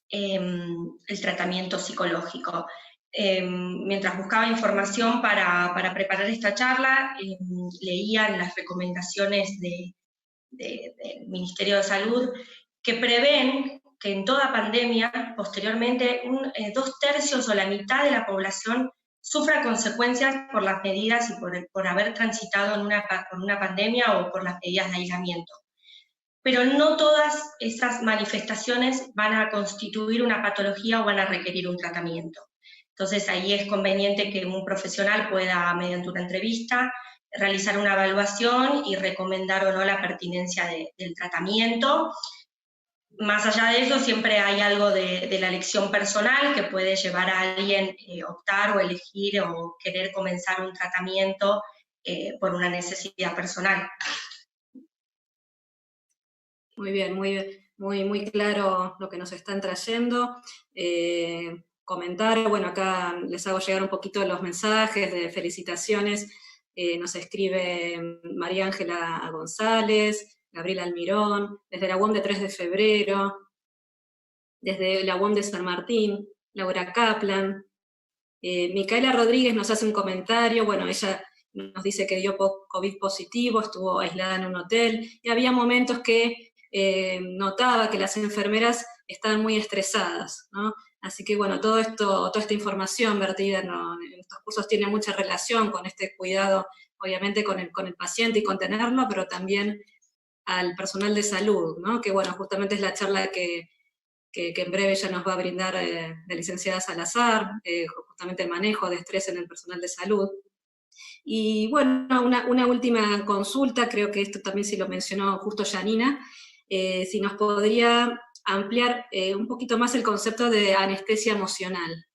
el tratamiento psicológico. Mientras buscaba información para preparar esta charla, leía las recomendaciones del Ministerio de Salud que prevén que en toda pandemia, posteriormente, 2/3 o la mitad de la población sufra consecuencias por las medidas y por haber transitado por una pandemia o por las medidas de aislamiento. Pero no todas esas manifestaciones van a constituir una patología o van a requerir un tratamiento. Entonces ahí es conveniente que un profesional pueda, mediante una entrevista, realizar una evaluación y recomendar o no la pertinencia del tratamiento. Más allá de eso, siempre hay algo de la elección personal que puede llevar a alguien a optar o elegir o querer comenzar un tratamiento por una necesidad personal. Muy bien, muy claro lo que nos están trayendo. Comentar, bueno, acá les hago llegar un poquito los mensajes de felicitaciones. Nos escribe María Ángela González, Gabriela Almirón, desde la UOM de 3 de febrero, desde la UOM de San Martín, Laura Kaplan. Micaela Rodríguez nos hace un comentario, bueno, ella nos dice que dio COVID positivo, estuvo aislada en un hotel, y había momentos que notaba que las enfermeras estaban muy estresadas, ¿no? Así que bueno, toda esta información vertida en estos cursos tiene mucha relación con este cuidado, obviamente con el paciente y contenerlo, pero también al personal de salud, ¿no? Que bueno, justamente es la charla que en breve ya nos va a brindar la licenciada Salazar, justamente el manejo de estrés en el personal de salud. Y bueno, una última consulta, creo que esto también sí lo mencionó justo Janina, si nos podría ampliar un poquito más el concepto de anestesia emocional.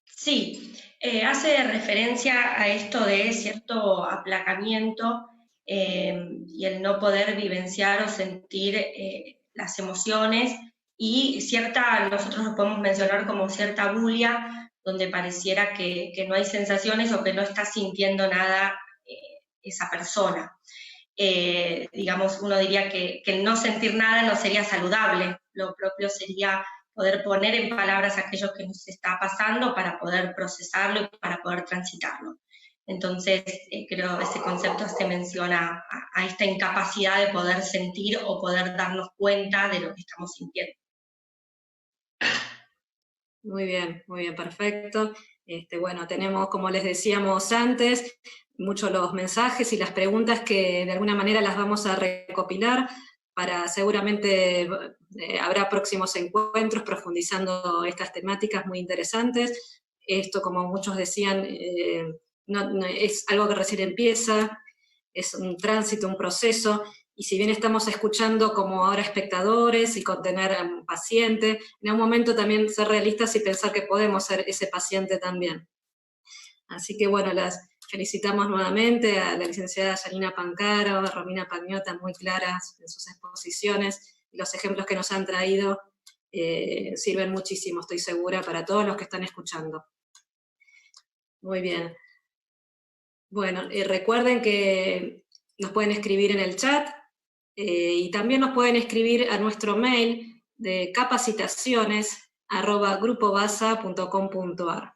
Sí, hace referencia a esto de cierto aplacamiento y el no poder vivenciar o sentir las emociones y nosotros lo podemos mencionar como cierta bulia, donde pareciera que no hay sensaciones o que no está sintiendo nada esa persona. Digamos, uno diría que el no sentir nada no sería saludable, lo propio sería poder poner en palabras aquello que nos está pasando para poder procesarlo y para poder transitarlo. Entonces, creo que ese concepto se menciona a esta incapacidad de poder sentir o poder darnos cuenta de lo que estamos sintiendo. Muy bien, perfecto. Bueno, tenemos, como les decíamos antes, muchos los mensajes y las preguntas que de alguna manera las vamos a recopilar para seguramente habrá próximos encuentros profundizando estas temáticas muy interesantes. Esto, como muchos decían, no es algo que recién empieza, es un tránsito, un proceso, y si bien estamos escuchando como ahora espectadores y contener a un paciente, en un momento también ser realistas y pensar que podemos ser ese paciente también. Así que bueno, las felicitamos nuevamente a la licenciada Janina Pancaro, a Romina Pagnotta, muy claras en sus exposiciones, y los ejemplos que nos han traído sirven muchísimo, estoy segura, para todos los que están escuchando. Muy bien. Bueno, recuerden que nos pueden escribir en el chat, y también nos pueden escribir a nuestro mail de capacitaciones@grupobasa.com.ar.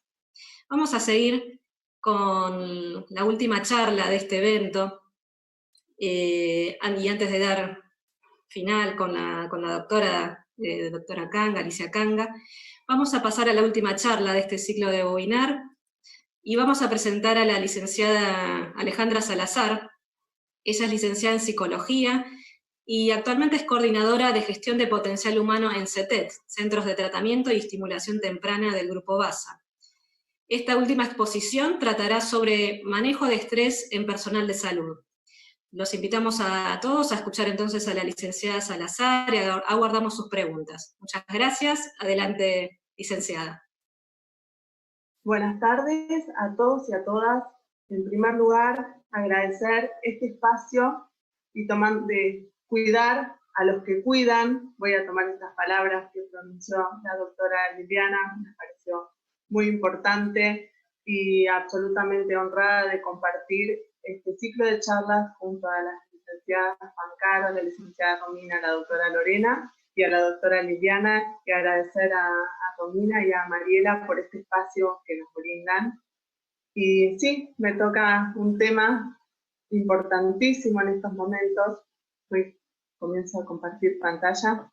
Vamos a seguir con la última charla de este evento, y antes de dar final con la doctora Kanga, Alicia Kanga, vamos a pasar a la última charla de este ciclo de webinar, y vamos a presentar a la licenciada Alejandra Salazar. Ella es licenciada en Psicología y actualmente es coordinadora de gestión de potencial humano en CETET, Centros de Tratamiento y Estimulación Temprana del Grupo BASA. Esta última exposición tratará sobre manejo de estrés en personal de salud. Los invitamos a todos a escuchar entonces a la licenciada Salazar y aguardamos sus preguntas. Muchas gracias. Adelante, licenciada. Buenas tardes a todos y a todas. En primer lugar, agradecer este espacio y de cuidar a los que cuidan. Voy a tomar estas palabras que pronunció la doctora Liliana, me pareció muy importante y absolutamente honrada de compartir este ciclo de charlas junto a las licenciadas Pancaro, la licenciada Romina, la doctora Lorena y a la doctora Liliana, y agradecer a Romina y a Mariela por este espacio que nos brindan. Y sí, me toca un tema importantísimo en estos momentos. Hoy comienzo a compartir pantalla.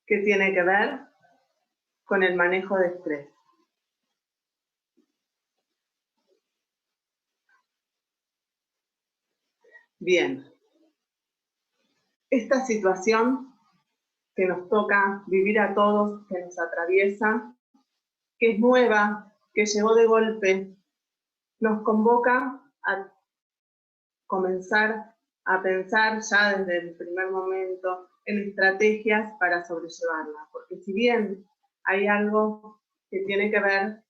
Que tiene que ver con el manejo de estrés. Bien. Esta situación que nos toca vivir a todos, que nos atraviesa, que es nueva, que llegó de golpe, nos convoca a comenzar a pensar ya desde el primer momento en estrategias para sobrellevarla, porque si bien hay algo que tiene que ver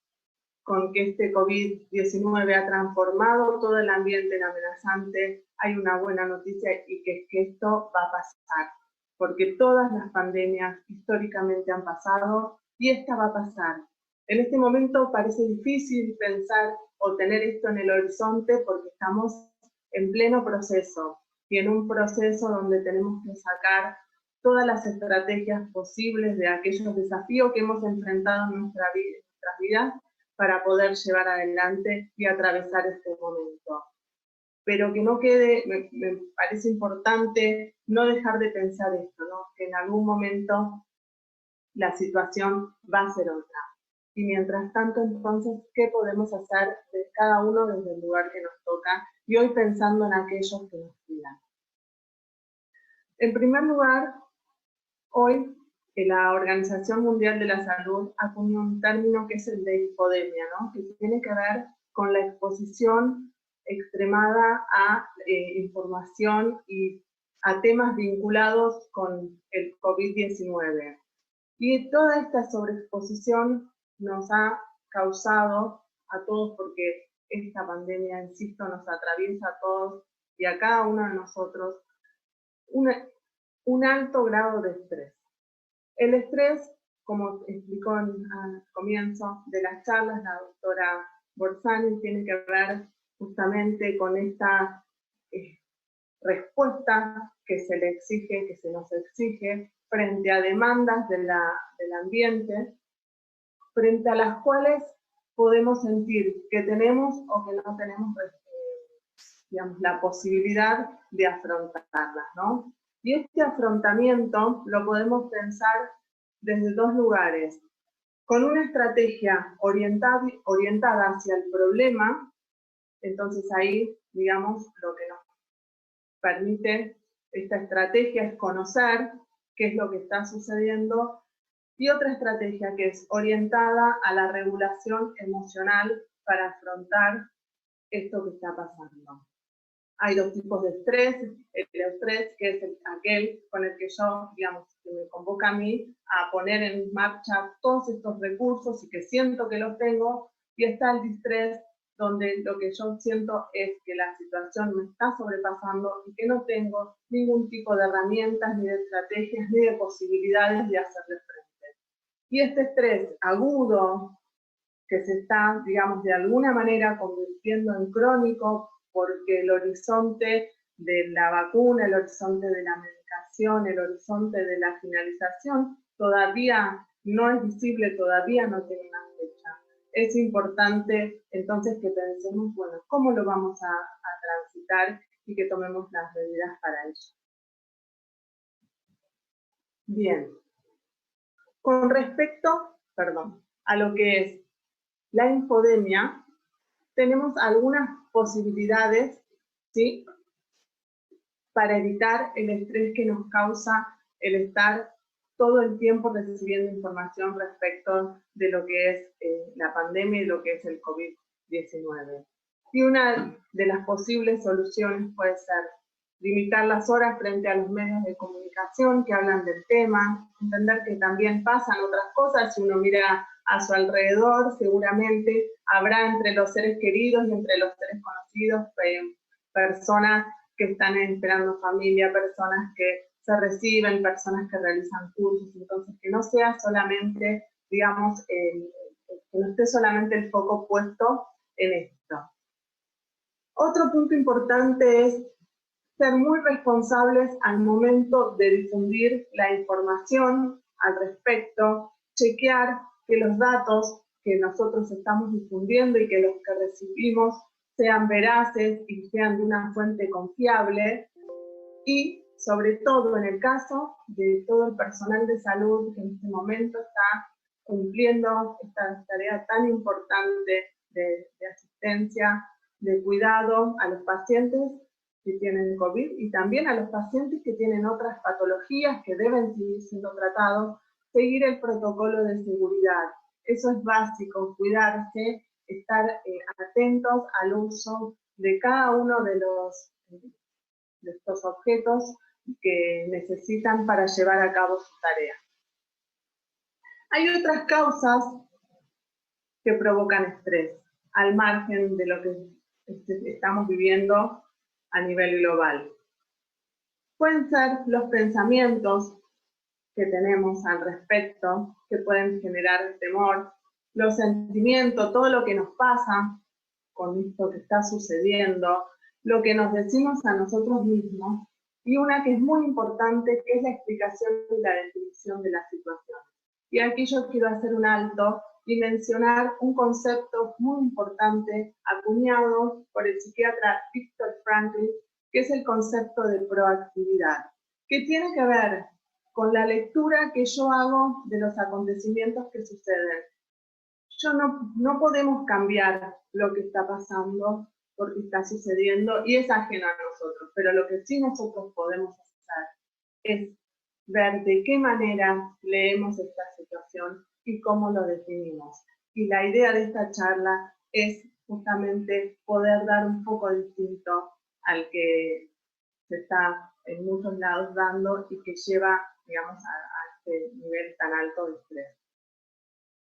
con que este COVID-19 ha transformado todo el ambiente en amenazante, hay una buena noticia, y que es que esto va a pasar, porque todas las pandemias históricamente han pasado y esta va a pasar. En este momento parece difícil pensar o tener esto en el horizonte porque estamos en pleno proceso, y en un proceso donde tenemos que sacar todas las estrategias posibles de aquellos desafíos que hemos enfrentado en nuestras vidas para poder llevar adelante y atravesar este momento. Pero que no quede, me parece importante no dejar de pensar esto, ¿no? Que en algún momento la situación va a ser otra. Y mientras tanto, entonces, ¿qué podemos hacer de cada uno desde el lugar que nos toca y hoy pensando en aquellos que nos cuidan. En primer lugar, hoy la Organización Mundial de la Salud acuñó un término que es el de infodemia, ¿no? Que tiene que ver con la exposición extremada a información y a temas vinculados con el COVID-19. Y toda esta sobreexposición nos ha causado a todos, porque esta pandemia, insisto, nos atraviesa a todos y a cada uno de nosotros, un alto grado de estrés. El estrés, como explicó al comienzo de las charlas la doctora Borsani, tiene que ver justamente con esta respuesta que se le exige, que se nos exige frente a demandas del ambiente, frente a las cuales podemos sentir que tenemos o que no tenemos digamos, la posibilidad de afrontarlas, ¿no? Y este afrontamiento lo podemos pensar desde dos lugares. Con una estrategia orientada hacia el problema, entonces ahí, digamos, lo que nos permite esta estrategia es conocer qué es lo que está sucediendo, y otra estrategia que es orientada a la regulación emocional para afrontar esto que está pasando. Hay dos tipos de estrés: el estrés, que es aquel con el que yo, digamos, que me convoca a mí a poner en marcha todos estos recursos y que siento que los tengo, y está el distrés, donde lo que yo siento es que la situación me está sobrepasando y que no tengo ningún tipo de herramientas, ni de estrategias, ni de posibilidades de hacerle frente. Y este estrés agudo, que se está, digamos, de alguna manera convirtiendo en crónico, porque el horizonte de la vacuna, el horizonte de la medicación, el horizonte de la finalización todavía no es visible, todavía no tiene una fecha. Es importante entonces que pensemos, bueno, cómo lo vamos a transitar y que tomemos las medidas para ello. Bien. Con respecto, a lo que es la infodemia, tenemos algunas posibilidades, ¿sí?, para evitar el estrés que nos causa el estar todo el tiempo recibiendo información respecto de lo que es la pandemia y lo que es el COVID-19. Y una de las posibles soluciones puede ser limitar las horas frente a los medios de comunicación que hablan del tema, entender que también pasan otras cosas. Si uno mira a su alrededor, seguramente habrá entre los seres queridos y entre los seres conocidos personas que están esperando familia, personas que se reciben, personas que realizan cursos. Entonces, que no sea solamente, digamos, que no esté solamente el foco puesto en esto. Otro punto importante es ser muy responsables al momento de difundir la información al respecto, chequear que los datos que nosotros estamos difundiendo y que los que recibimos sean veraces y sean de una fuente confiable, y sobre todo en el caso de todo el personal de salud que en este momento está cumpliendo esta tarea tan importante de asistencia, de cuidado a los pacientes que tienen COVID y también a los pacientes que tienen otras patologías que deben seguir siendo tratados, seguir el protocolo de seguridad. Eso es básico, cuidarse, estar atentos al uso de cada uno de estos objetos que necesitan para llevar a cabo su tarea. Hay otras causas que provocan estrés, al margen de lo que estamos viviendo a nivel global. Pueden ser los pensamientos que tenemos al respecto, que pueden generar temor, los sentimientos, todo lo que nos pasa con esto que está sucediendo, lo que nos decimos a nosotros mismos, y una que es muy importante, que es la explicación y la definición de la situación. Y aquí yo quiero hacer un alto y mencionar un concepto muy importante acuñado por el psiquiatra Viktor Frankl, que es el concepto de proactividad, que tiene que ver con la lectura que yo hago de los acontecimientos que suceden. No podemos cambiar lo que está pasando, porque está sucediendo y es ajeno a nosotros, pero lo que sí nosotros podemos hacer es ver de qué manera leemos esta situación y cómo lo definimos. Y la idea de esta charla es justamente poder dar un poco distinto al que se está en muchos lados dando y que lleva, digamos, a este nivel tan alto de estrés.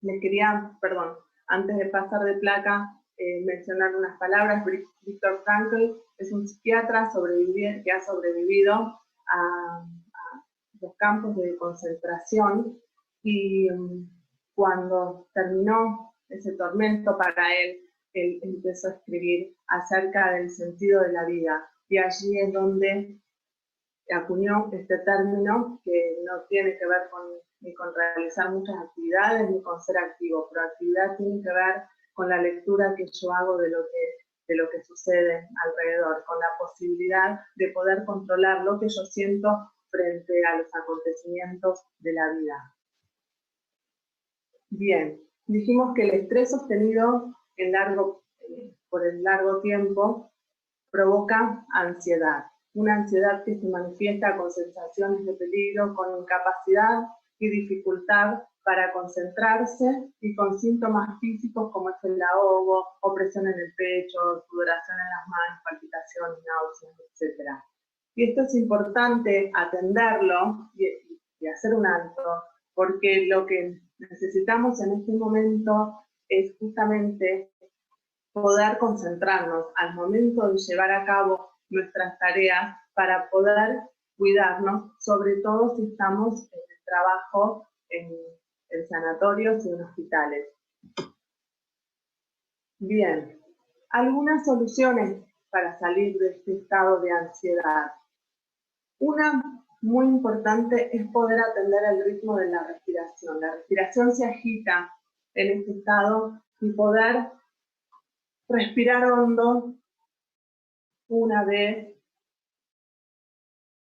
Les quería, perdón, antes de pasar de placa, mencionar unas palabras. Viktor Frankl es un psiquiatra que ha sobrevivido a los campos de concentración y cuando terminó ese tormento para él empezó a escribir acerca del sentido de la vida y allí es donde acuñó este término que no tiene que ver ni con realizar muchas actividades ni con ser activo, pero actividad tiene que ver con la lectura que yo hago de lo que sucede alrededor, con la posibilidad de poder controlar lo que yo siento frente a los acontecimientos de la vida. Bien, dijimos que el estrés sostenido por el largo tiempo provoca ansiedad. Una ansiedad que se manifiesta con sensaciones de peligro, con incapacidad y dificultad para concentrarse y con síntomas físicos como es el ahogo, opresión en el pecho, sudoración en las manos, palpitaciones, náuseas, etc. Y esto es importante atenderlo y hacer un alto, porque lo que necesitamos en este momento es justamente poder concentrarnos al momento de llevar a cabo nuestras tareas para poder cuidarnos, sobre todo si estamos en el trabajo en sanatorios y en hospitales. Bien, algunas soluciones para salir de este estado de ansiedad. Una muy importante es poder atender el ritmo de la respiración. La respiración se agita en este estado y poder respirar hondo una vez,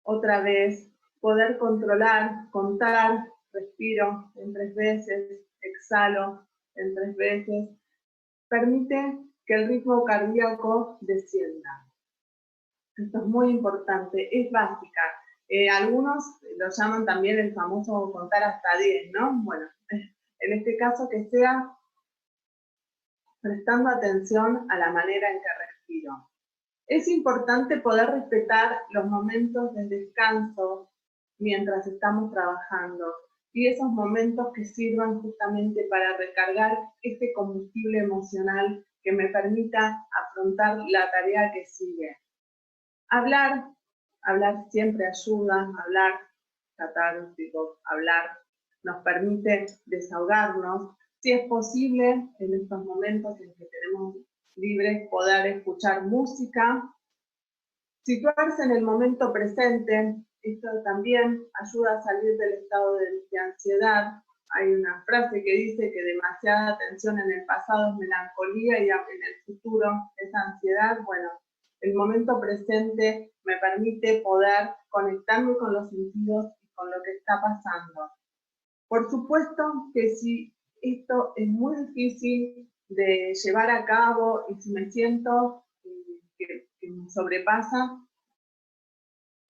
otra vez, poder controlar, contar, respiro en 3 veces, exhalo en 3 veces, permite que el ritmo cardíaco descienda. Esto es muy importante, es básica. Algunos lo llaman también el famoso contar hasta 10, ¿no? Bueno, en este caso que sea prestando atención a la manera en que respiro. Es importante poder respetar los momentos de descanso mientras estamos trabajando y esos momentos que sirvan justamente para recargar este combustible emocional que me permita afrontar la tarea que sigue. Hablar siempre ayuda, hablar nos permite desahogarnos. Si es posible, en estos momentos en que tenemos libres, poder escuchar música, situarse en el momento presente, esto también ayuda a salir del estado de ansiedad. Hay una frase que dice que demasiada atención en el pasado es melancolía y en el futuro es ansiedad. Bueno, el momento presente me permite poder conectarme con los sentidos y con lo que está pasando. Por supuesto que si esto es muy difícil de llevar a cabo y si me siento que me sobrepasa,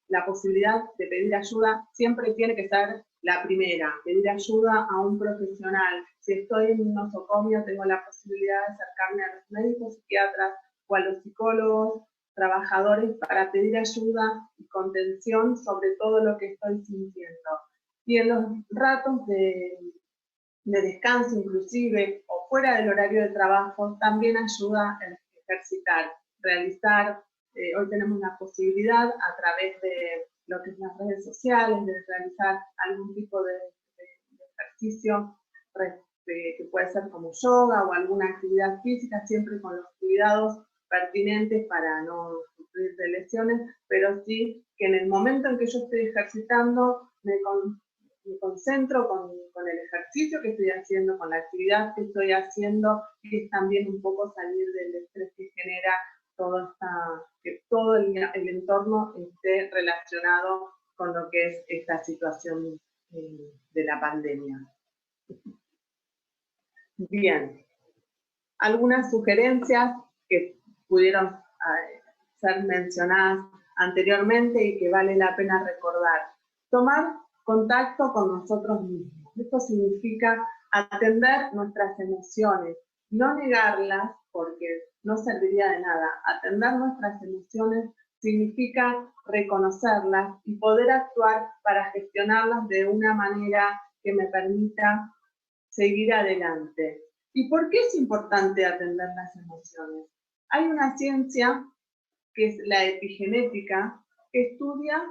la posibilidad de pedir ayuda siempre tiene que ser la primera, pedir ayuda a un profesional. Si estoy en un nosocomio, tengo la posibilidad de acercarme a los médicos, psiquiatras o a los psicólogos, trabajadores, para pedir ayuda y contención sobre todo lo que estoy sintiendo. Y en los ratos de descanso inclusive, o fuera del horario de trabajo, también ayuda a ejercitar, realizar. Hoy tenemos la posibilidad a través de lo que es las redes sociales, de realizar algún tipo de ejercicio que puede ser como yoga o alguna actividad física, siempre con los cuidados pertinentes para no sufrir de lesiones, pero sí que en el momento en que yo estoy ejercitando me concentro con el ejercicio que estoy haciendo, con la actividad que estoy haciendo, y es también un poco salir del estrés que genera que todo el entorno esté relacionado con lo que es esta situación de la pandemia. Bien, algunas sugerencias que pudieron ser mencionadas anteriormente y que vale la pena recordar. Tomar contacto con nosotros mismos. Esto significa atender nuestras emociones, no negarlas porque no serviría de nada. Atender nuestras emociones significa reconocerlas y poder actuar para gestionarlas de una manera que me permita seguir adelante. ¿Y por qué es importante atender las emociones? Hay una ciencia, que es la epigenética, que estudia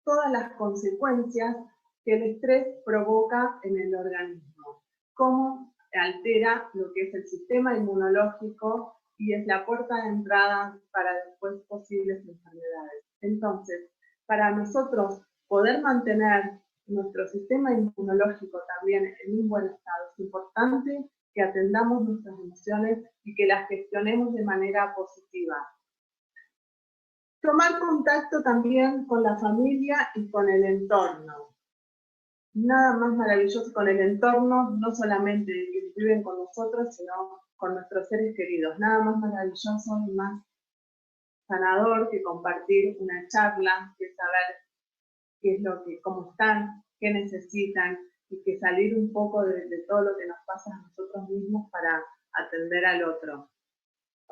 todas las consecuencias que el estrés provoca en el organismo, cómo altera lo que es el sistema inmunológico y es la puerta de entrada para después posibles enfermedades. Entonces, para nosotros poder mantener nuestro sistema inmunológico también en un buen estado, es importante que atendamos nuestras emociones y que las gestionemos de manera positiva. Tomar contacto también con la familia y con el entorno. Nada más maravilloso con el entorno, no solamente de quienes viven con nosotros, sino con nuestros seres queridos. Nada más maravilloso y más sanador que compartir una charla, que saber qué es cómo están, qué necesitan, y que salir un poco de todo lo que nos pasa a nosotros mismos para atender al otro.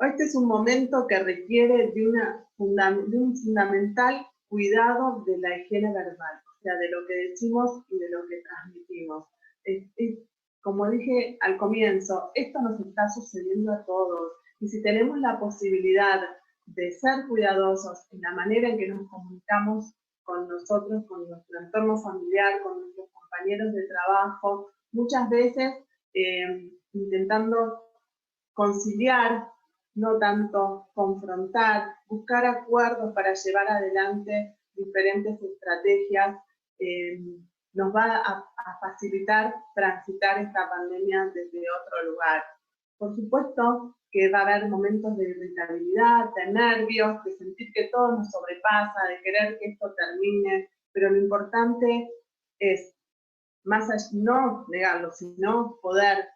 Este es un momento que requiere de un fundamental cuidado de la higiene verbal, o sea, de lo que decimos y de lo que transmitimos. Como dije al comienzo, esto nos está sucediendo a todos, y si tenemos la posibilidad de ser cuidadosos en la manera en que nos comunicamos con nosotros, con nuestro entorno familiar, con nuestros compañeros de trabajo, muchas veces intentando conciliar, no tanto confrontar, buscar acuerdos para llevar adelante diferentes estrategias, nos va a facilitar transitar esta pandemia desde otro lugar. Por supuesto que va a haber momentos de irritabilidad, de nervios, de sentir que todo nos sobrepasa, de querer que esto termine, pero lo importante es, más allá, no negarlo, sino poder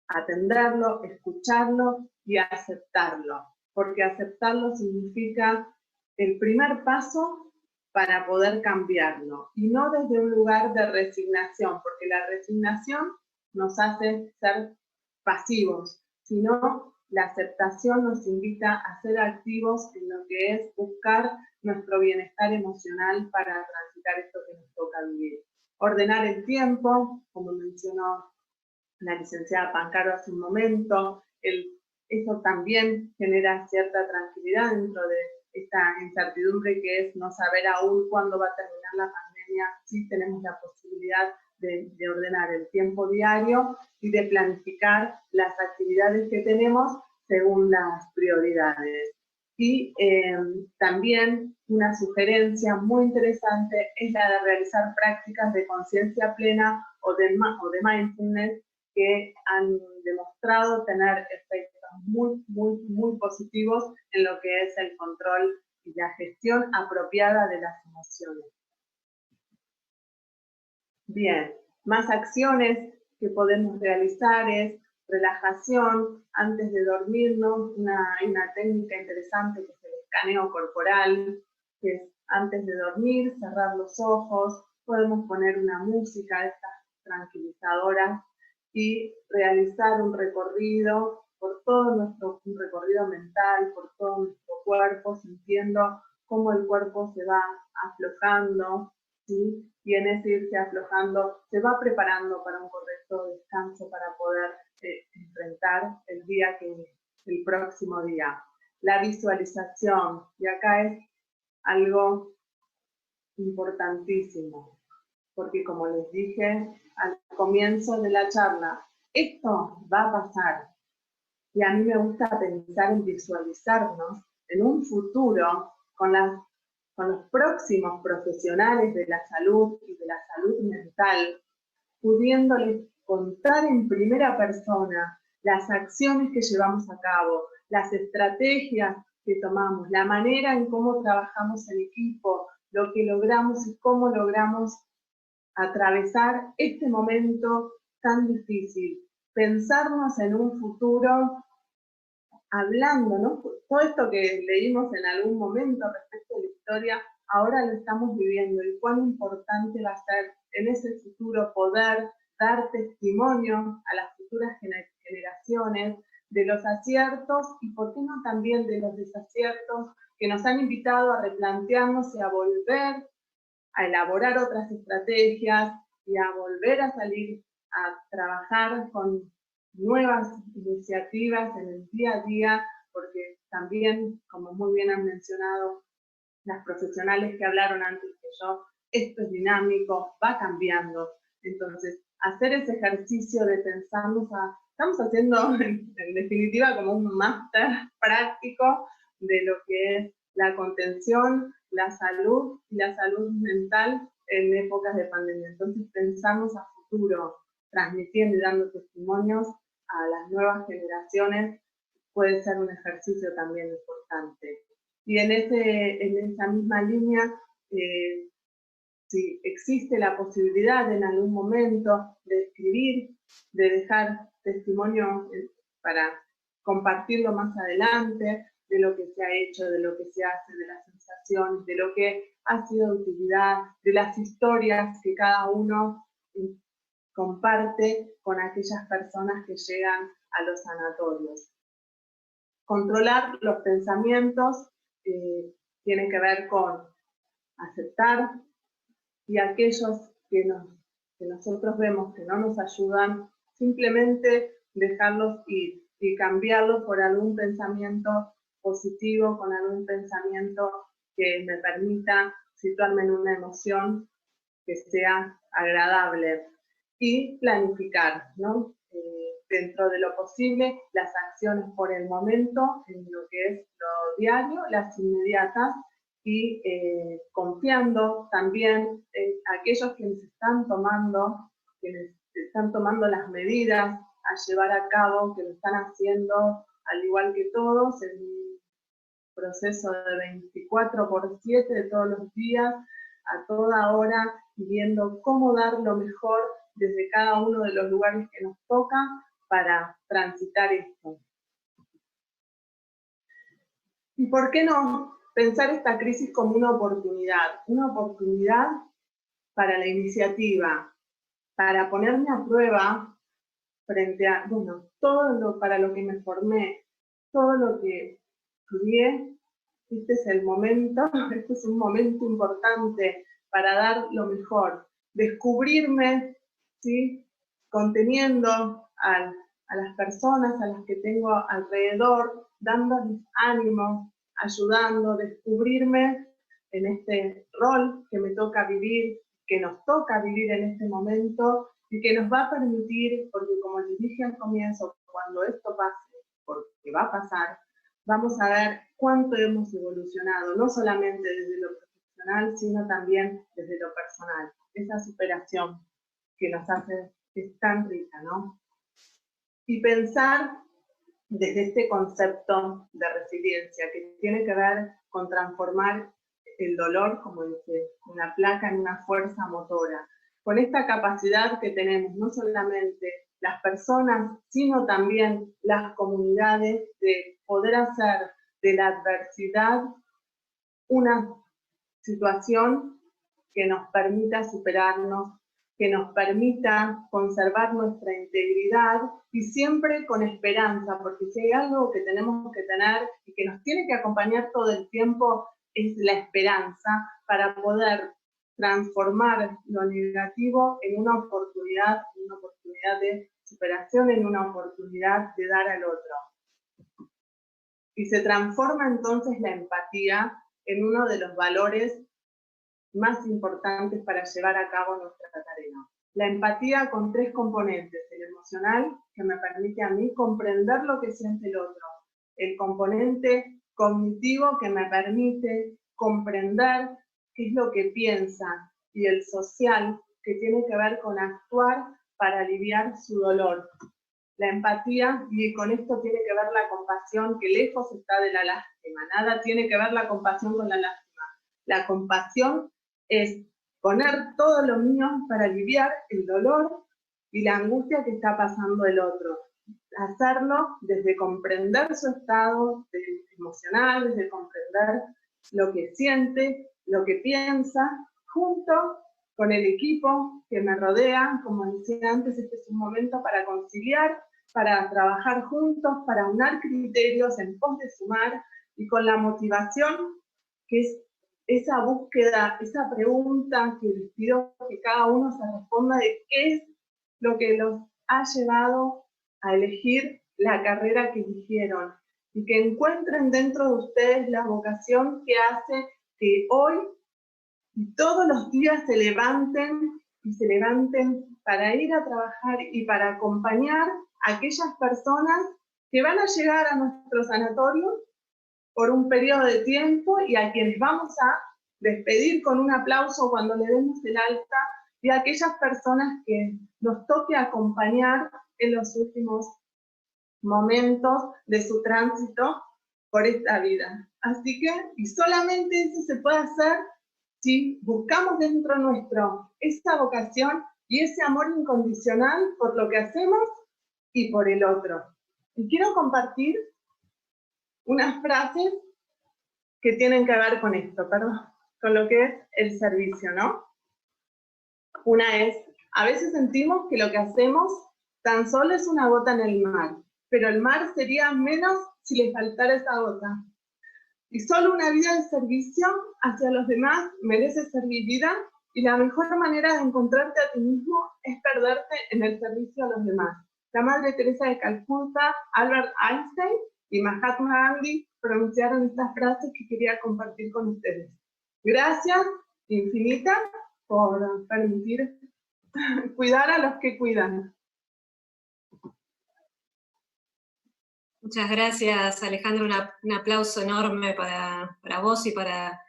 atenderlo, escucharlo y aceptarlo, porque aceptarlo significa el primer paso para poder cambiarlo, y no desde un lugar de resignación, porque la resignación nos hace ser pasivos, sino la aceptación nos invita a ser activos en lo que es buscar nuestro bienestar emocional para transitar esto que nos toca vivir. Ordenar el tiempo, como mencionó la licenciada Pancaro hace un momento, eso también genera cierta tranquilidad dentro de esta incertidumbre que es no saber aún cuándo va a terminar la pandemia. Sí tenemos la posibilidad de ordenar el tiempo diario y de planificar las actividades que tenemos según las prioridades. Y también una sugerencia muy interesante es la de realizar prácticas de conciencia plena o de mindfulness, que han demostrado tener efectos muy positivos en lo que es el control y la gestión apropiada de las emociones. Bien, más acciones que podemos realizar es relajación antes de dormirnos. Hay una técnica interesante que es el escaneo corporal, que es antes de dormir, cerrar los ojos, podemos poner una música de estas tranquilizadoras y realizar un recorrido por todo un recorrido mental, por todo nuestro cuerpo, sintiendo cómo el cuerpo se va aflojando, ¿sí? Y en ese irse aflojando se va preparando para un correcto descanso para poder enfrentar el próximo día. La visualización, y acá es algo importantísimo, porque como les dije al comienzo de la charla, esto va a pasar. Y a mí me gusta pensar en visualizarnos en un futuro con los próximos profesionales de la salud y de la salud mental, pudiéndoles contar en primera persona las acciones que llevamos a cabo, las estrategias que tomamos, la manera en cómo trabajamos en equipo, lo que logramos y cómo logramos atravesar este momento tan difícil. Pensarnos en un futuro hablando, ¿no? Todo esto que leímos en algún momento respecto a la historia, ahora lo estamos viviendo, y cuán importante va a ser en ese futuro poder dar testimonio a las futuras generaciones de los aciertos y, por qué no, también de los desaciertos que nos han invitado a replantearnos y a volver a elaborar otras estrategias y a volver a salir a trabajar con nuevas iniciativas en el día a día, porque también, como muy bien han mencionado las profesionales que hablaron antes que yo, esto es dinámico, va cambiando. Entonces, hacer ese ejercicio de pensarnos estamos haciendo en definitiva como un máster práctico de lo que es la contención, la salud y la salud mental en épocas de pandemia. Entonces, pensamos a futuro, transmitiendo y dando testimonios a las nuevas generaciones, puede ser un ejercicio también importante. Y en esa misma línea, si existe la posibilidad en algún momento de escribir, de dejar testimonio para compartirlo más adelante, de lo que se ha hecho, de lo que se hace, de las sensaciones, de lo que ha sido de utilidad, de las historias que cada uno comparte con aquellas personas que llegan a los sanatorios. Controlar los pensamientos tiene que ver con aceptar, y aquellos que nosotros vemos que no nos ayudan, simplemente dejarlos ir y cambiarlos por algún pensamiento positivo, con algún pensamiento que me permita situarme en una emoción que sea agradable. Y planificar, ¿no? Dentro de lo posible, las acciones por el momento, en lo que es lo diario, las inmediatas, y confiando también en aquellos que les están tomando las medidas a llevar a cabo, que lo están haciendo al igual que todos, en un proceso de 24/7 de todos los días, a toda hora, viendo cómo dar lo mejor desde cada uno de los lugares que nos toca para transitar esto. ¿Y por qué no pensar esta crisis como una oportunidad para la iniciativa, para ponerme a prueba frente a, para lo que me formé, todo lo que estudié? Este es un momento importante para dar lo mejor, descubrirme, ¿sí? Conteniendo a las personas a las que tengo alrededor, dándoles ánimo, ayudando, descubrirme en este rol que me toca vivir, que nos toca vivir en este momento, y que nos va a permitir, porque como les dije al comienzo, cuando esto pase, porque va a pasar, vamos a ver cuánto hemos evolucionado, no solamente desde lo profesional, sino también desde lo personal. Esa superación que nos hace, que es tan rica, ¿no? Y pensar desde este concepto de resiliencia, que tiene que ver con transformar el dolor, como dice, una placa en una fuerza motora, con esta capacidad que tenemos, no solamente las personas, sino también las comunidades, de poder hacer de la adversidad una situación que nos permita superarnos, que nos permita conservar nuestra integridad, y siempre con esperanza, porque si hay algo que tenemos que tener y que nos tiene que acompañar todo el tiempo, es la esperanza, para poder transformar lo negativo en una oportunidad de superación, en una oportunidad de dar al otro. Y se transforma entonces la empatía en uno de los valores más importantes para llevar a cabo nuestra tarea. La empatía con 3 componentes: el emocional, que me permite a mí comprender lo que siente el otro; el componente cognitivo, que me permite comprender qué es lo que piensa; y el social, que tiene que ver con actuar para aliviar su dolor. La empatía, y con esto tiene que ver la compasión, que lejos está de la lástima. Nada tiene que ver la compasión con la lástima. La compasión es poner todo lo mío para aliviar el dolor y la angustia que está pasando el otro. hacerlo desde comprender su estado emocional, desde comprender lo que siente, lo que piensa, junto con el equipo que me rodea. Como decía antes, este es un momento para conciliar, para trabajar juntos, para unar criterios en pos de sumar, y con la motivación, que es esa búsqueda, esa pregunta que les pido que cada uno se responda de qué es lo que los ha llevado a elegir la carrera que eligieron, y que encuentren dentro de ustedes la vocación que hace que hoy y todos los días se levanten para ir a trabajar y para acompañar a aquellas personas que van a llegar a nuestro sanatorio por un periodo de tiempo y a quienes vamos a despedir con un aplauso cuando le demos el alta, y a aquellas personas que nos toque acompañar en los últimos momentos de su tránsito por esta vida. Así que, y solamente eso se puede hacer si buscamos dentro nuestro esa vocación y ese amor incondicional por lo que hacemos y por el otro. Y quiero compartir unas frases que tienen que ver con esto, con lo que es el servicio, ¿no? Una es: a veces sentimos que lo que hacemos tan solo es una gota en el mar, pero el mar sería menos si le faltara esa gota. Y solo una vida de servicio hacia los demás merece ser vivida, y la mejor manera de encontrarte a ti mismo es perderte en el servicio a los demás. La Madre Teresa de Calcuta, Albert Einstein y Mahatma Gandhi pronunciaron estas frases que quería compartir con ustedes. Gracias infinitas por permitir cuidar a los que cuidan. Muchas gracias, Alejandro. Un aplauso enorme para vos y para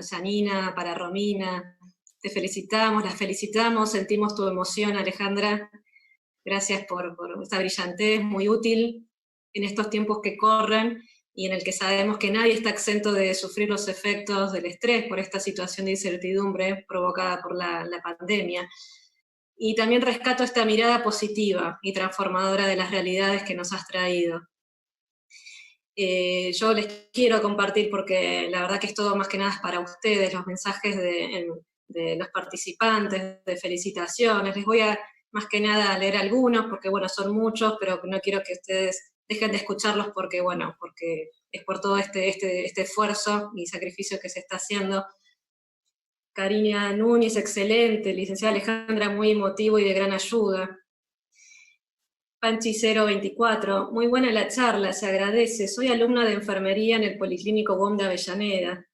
Janina, para Romina. Te felicitamos, las felicitamos, sentimos tu emoción, Alejandra. Gracias por esta brillantez, muy útil en estos tiempos que corren y en el que sabemos que nadie está exento de sufrir los efectos del estrés por esta situación de incertidumbre provocada por la pandemia. Y también rescato esta mirada positiva y transformadora de las realidades que nos has traído. Yo les quiero compartir, porque la verdad que es todo más que nada para ustedes, los mensajes de los participantes, de felicitaciones. Les voy a más que nada leer algunos, porque bueno, son muchos, pero no quiero que ustedes dejen de escucharlos porque es por todo este esfuerzo y sacrificio que se está haciendo. Karina Núñez, excelente. Licenciada Alejandra, muy emotivo y de gran ayuda. Panchi 024, muy buena la charla, se agradece. Soy alumna de enfermería en el Policlínico WOM de Avellaneda.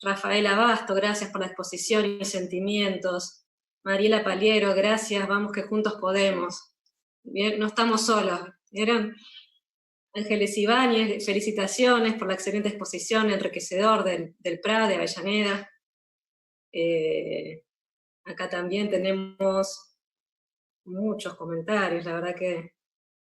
Rafael Abasto, gracias por la exposición y sentimientos. Mariela Paliero, gracias, vamos que juntos podemos. Bien, no estamos solos, ¿vieron? Ángeles Ibáñez, felicitaciones por la excelente exposición, enriquecedor del PRA de Avellaneda. Acá también tenemos muchos comentarios, la verdad que...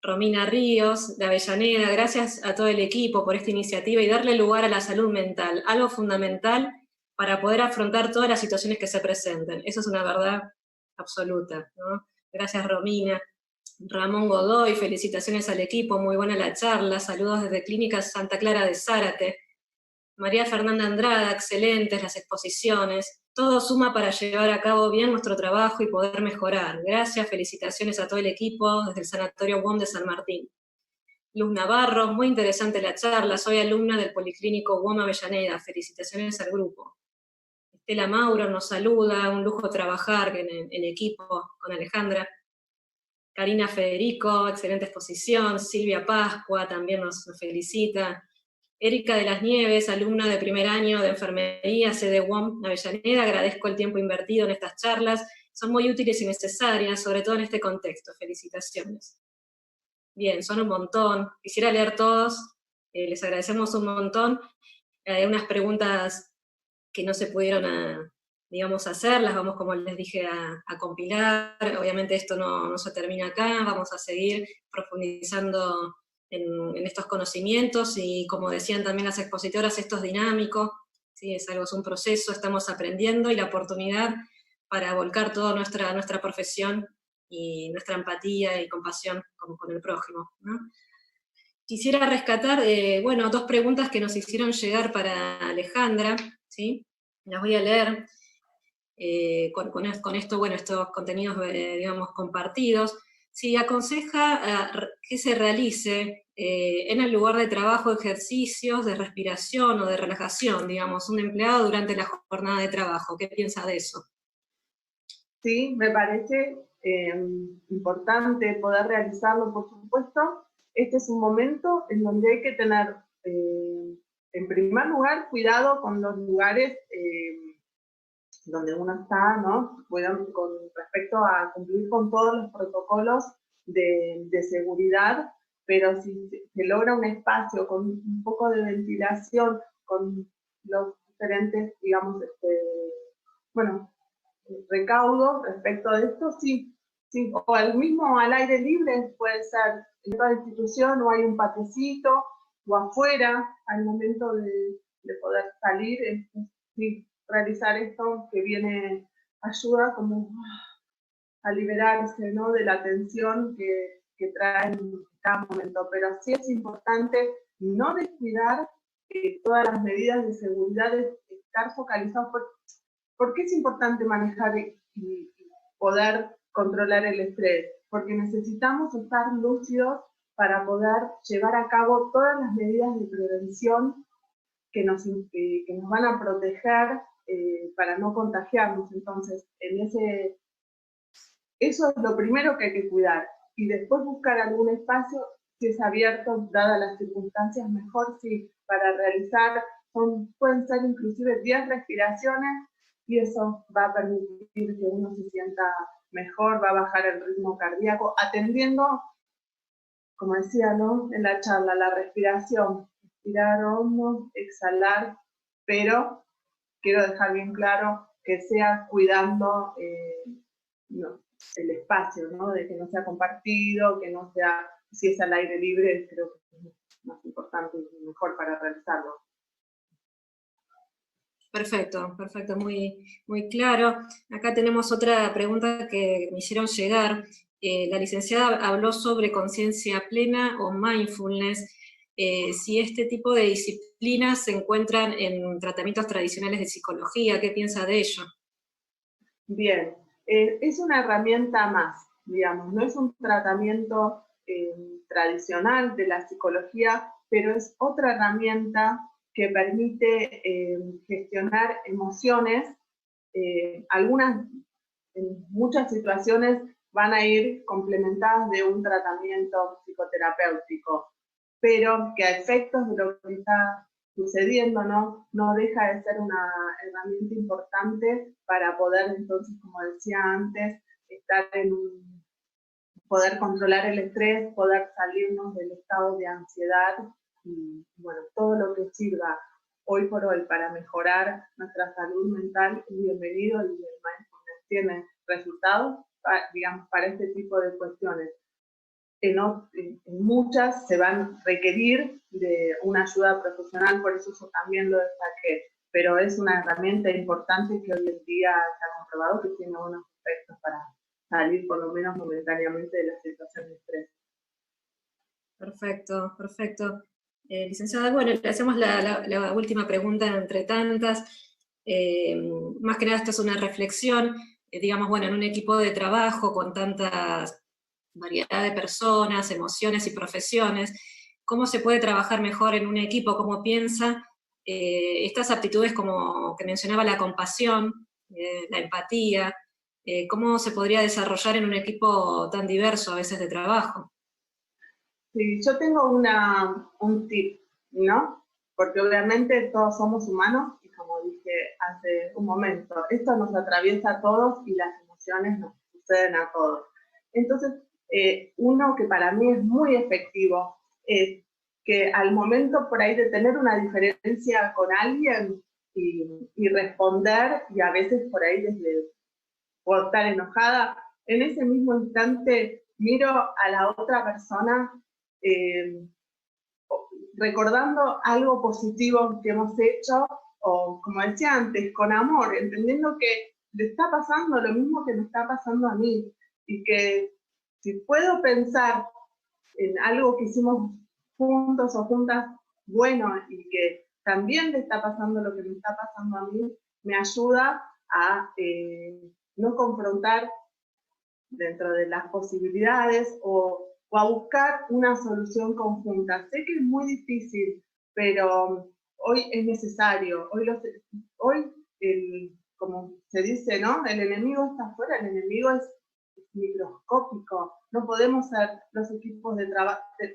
Romina Ríos, de Avellaneda, gracias a todo el equipo por esta iniciativa y darle lugar a la salud mental, algo fundamental para poder afrontar todas las situaciones que se presenten. Eso es una verdad absoluta, ¿no? Gracias, Romina. Ramón Godoy, felicitaciones al equipo, muy buena la charla, saludos desde Clínica Santa Clara de Zárate. María Fernanda Andrada, excelentes las exposiciones, todo suma para llevar a cabo bien nuestro trabajo y poder mejorar. Gracias, felicitaciones a todo el equipo desde el Sanatorio WOM de San Martín. Luz Navarro, muy interesante la charla, soy alumna del Policlínico WOM Avellaneda, felicitaciones al grupo. Estela Mauro nos saluda, un lujo trabajar en equipo con Alejandra. Karina Federico, excelente exposición. Silvia Pascua también nos felicita. Erika de las Nieves, alumna de primer año de enfermería, sede WOM Avellaneda, agradezco el tiempo invertido en estas charlas, son muy útiles y necesarias, sobre todo en este contexto, felicitaciones. Bien, son un montón, quisiera leer todos, les agradecemos un montón. Hay unas preguntas que no se pudieron, digamos, hacer, las vamos, como les dije, a compilar. Obviamente esto no se termina acá, vamos a seguir profundizando en estos conocimientos, y como decían también las expositoras, esto es dinámico, ¿sí? Es un proceso, estamos aprendiendo, y la oportunidad para volcar toda nuestra profesión y nuestra empatía y compasión con el prójimo, ¿no? Quisiera rescatar, bueno, dos preguntas que nos hicieron llegar para Alejandra, ¿sí? Las voy a leer. Con esto, bueno, estos contenidos, digamos, compartidos, si aconseja que se realice en el lugar de trabajo ejercicios de respiración o de relajación, digamos, un empleado durante la jornada de trabajo. ¿Qué piensa de eso? Sí, me parece importante poder realizarlo, por supuesto. Este es un momento en donde hay que tener, en primer lugar, cuidado con los lugares donde uno está, ¿no? Cuidado con respecto a cumplir con todos los protocolos de seguridad, pero si se logra un espacio con un poco de ventilación, con los diferentes, digamos, bueno, recaudos respecto de esto, sí, sí, o al mismo al aire libre, puede ser en toda institución, o hay un patecito, o afuera, al momento de poder salir, sí, realizar esto que viene, ayuda como a liberarse, ¿no?, de la tensión que trae en cada momento, pero sí es importante no descuidar todas las medidas de seguridad, estar focalizados. ¿Por qué es importante manejar y poder controlar el estrés? Porque necesitamos estar lúcidos para poder llevar a cabo todas las medidas de prevención que nos van a proteger para no contagiarnos. Entonces, eso es lo primero que hay que cuidar. Y después buscar algún espacio, si es abierto, dadas las circunstancias, mejor sí, para realizar, pueden ser inclusive 10 respiraciones, y eso va a permitir que uno se sienta mejor, va a bajar el ritmo cardíaco, atendiendo, como decía, ¿no?, en la charla, la respiración, respirar hondo, exhalar, pero quiero dejar bien claro que sea cuidando el espacio, ¿no?, de que no sea compartido, que no sea, si es al aire libre, creo que es más importante y mejor para realizarlo. Perfecto, perfecto, muy, muy claro. Acá tenemos otra pregunta que me hicieron llegar. La licenciada habló sobre conciencia plena o mindfulness. Si este tipo de disciplinas se encuentran en tratamientos tradicionales de psicología, ¿qué piensa de ello? Bien, es una herramienta más, digamos, no es un tratamiento tradicional de la psicología, pero es otra herramienta que permite gestionar emociones. Algunas, en muchas situaciones, van a ir complementadas de un tratamiento psicoterapéutico, pero que a efectos de lo que está sucediendo, no deja de ser una herramienta importante para poder, entonces, como decía antes, poder controlar el estrés, poder salirnos del estado de ansiedad, y bueno, todo lo que sirva hoy por hoy para mejorar nuestra salud mental es bienvenido, y el mindfulness tiene resultados, digamos, para este tipo de cuestiones. En muchas se van a requerir de una ayuda profesional, por eso yo también lo destaqué, pero es una herramienta importante que hoy en día se ha comprobado que tiene buenos efectos para salir por lo menos momentáneamente de la situación de estrés. Perfecto, perfecto. Licenciada, bueno, le hacemos la última pregunta entre tantas. Más que nada esto es una reflexión, digamos, bueno, en un equipo de trabajo con tantas variedad de personas, emociones y profesiones, ¿cómo se puede trabajar mejor en un equipo? ¿Cómo piensa estas aptitudes como que mencionaba, la compasión, la empatía? ¿Cómo se podría desarrollar en un equipo tan diverso a veces de trabajo? Sí, yo tengo un tip, ¿no? Porque obviamente todos somos humanos, y como dije hace un momento, esto nos atraviesa a todos y las emociones nos suceden a todos. Entonces, uno que para mí es muy efectivo es que al momento por ahí de tener una diferencia con alguien y responder, y a veces por ahí puedo estar enojada, en ese mismo instante miro a la otra persona recordando algo positivo que hemos hecho, o como decía antes, con amor, entendiendo que le está pasando lo mismo que me está pasando a mí. y que si puedo pensar en algo que hicimos juntos o juntas, bueno, y que también le está pasando lo que me está pasando a mí, me ayuda a no confrontar dentro de las posibilidades o a buscar una solución conjunta. Sé que es muy difícil, pero hoy es necesario. Hoy como se dice, ¿no? El enemigo está afuera, el enemigo es microscópico. No podemos ser los equipos de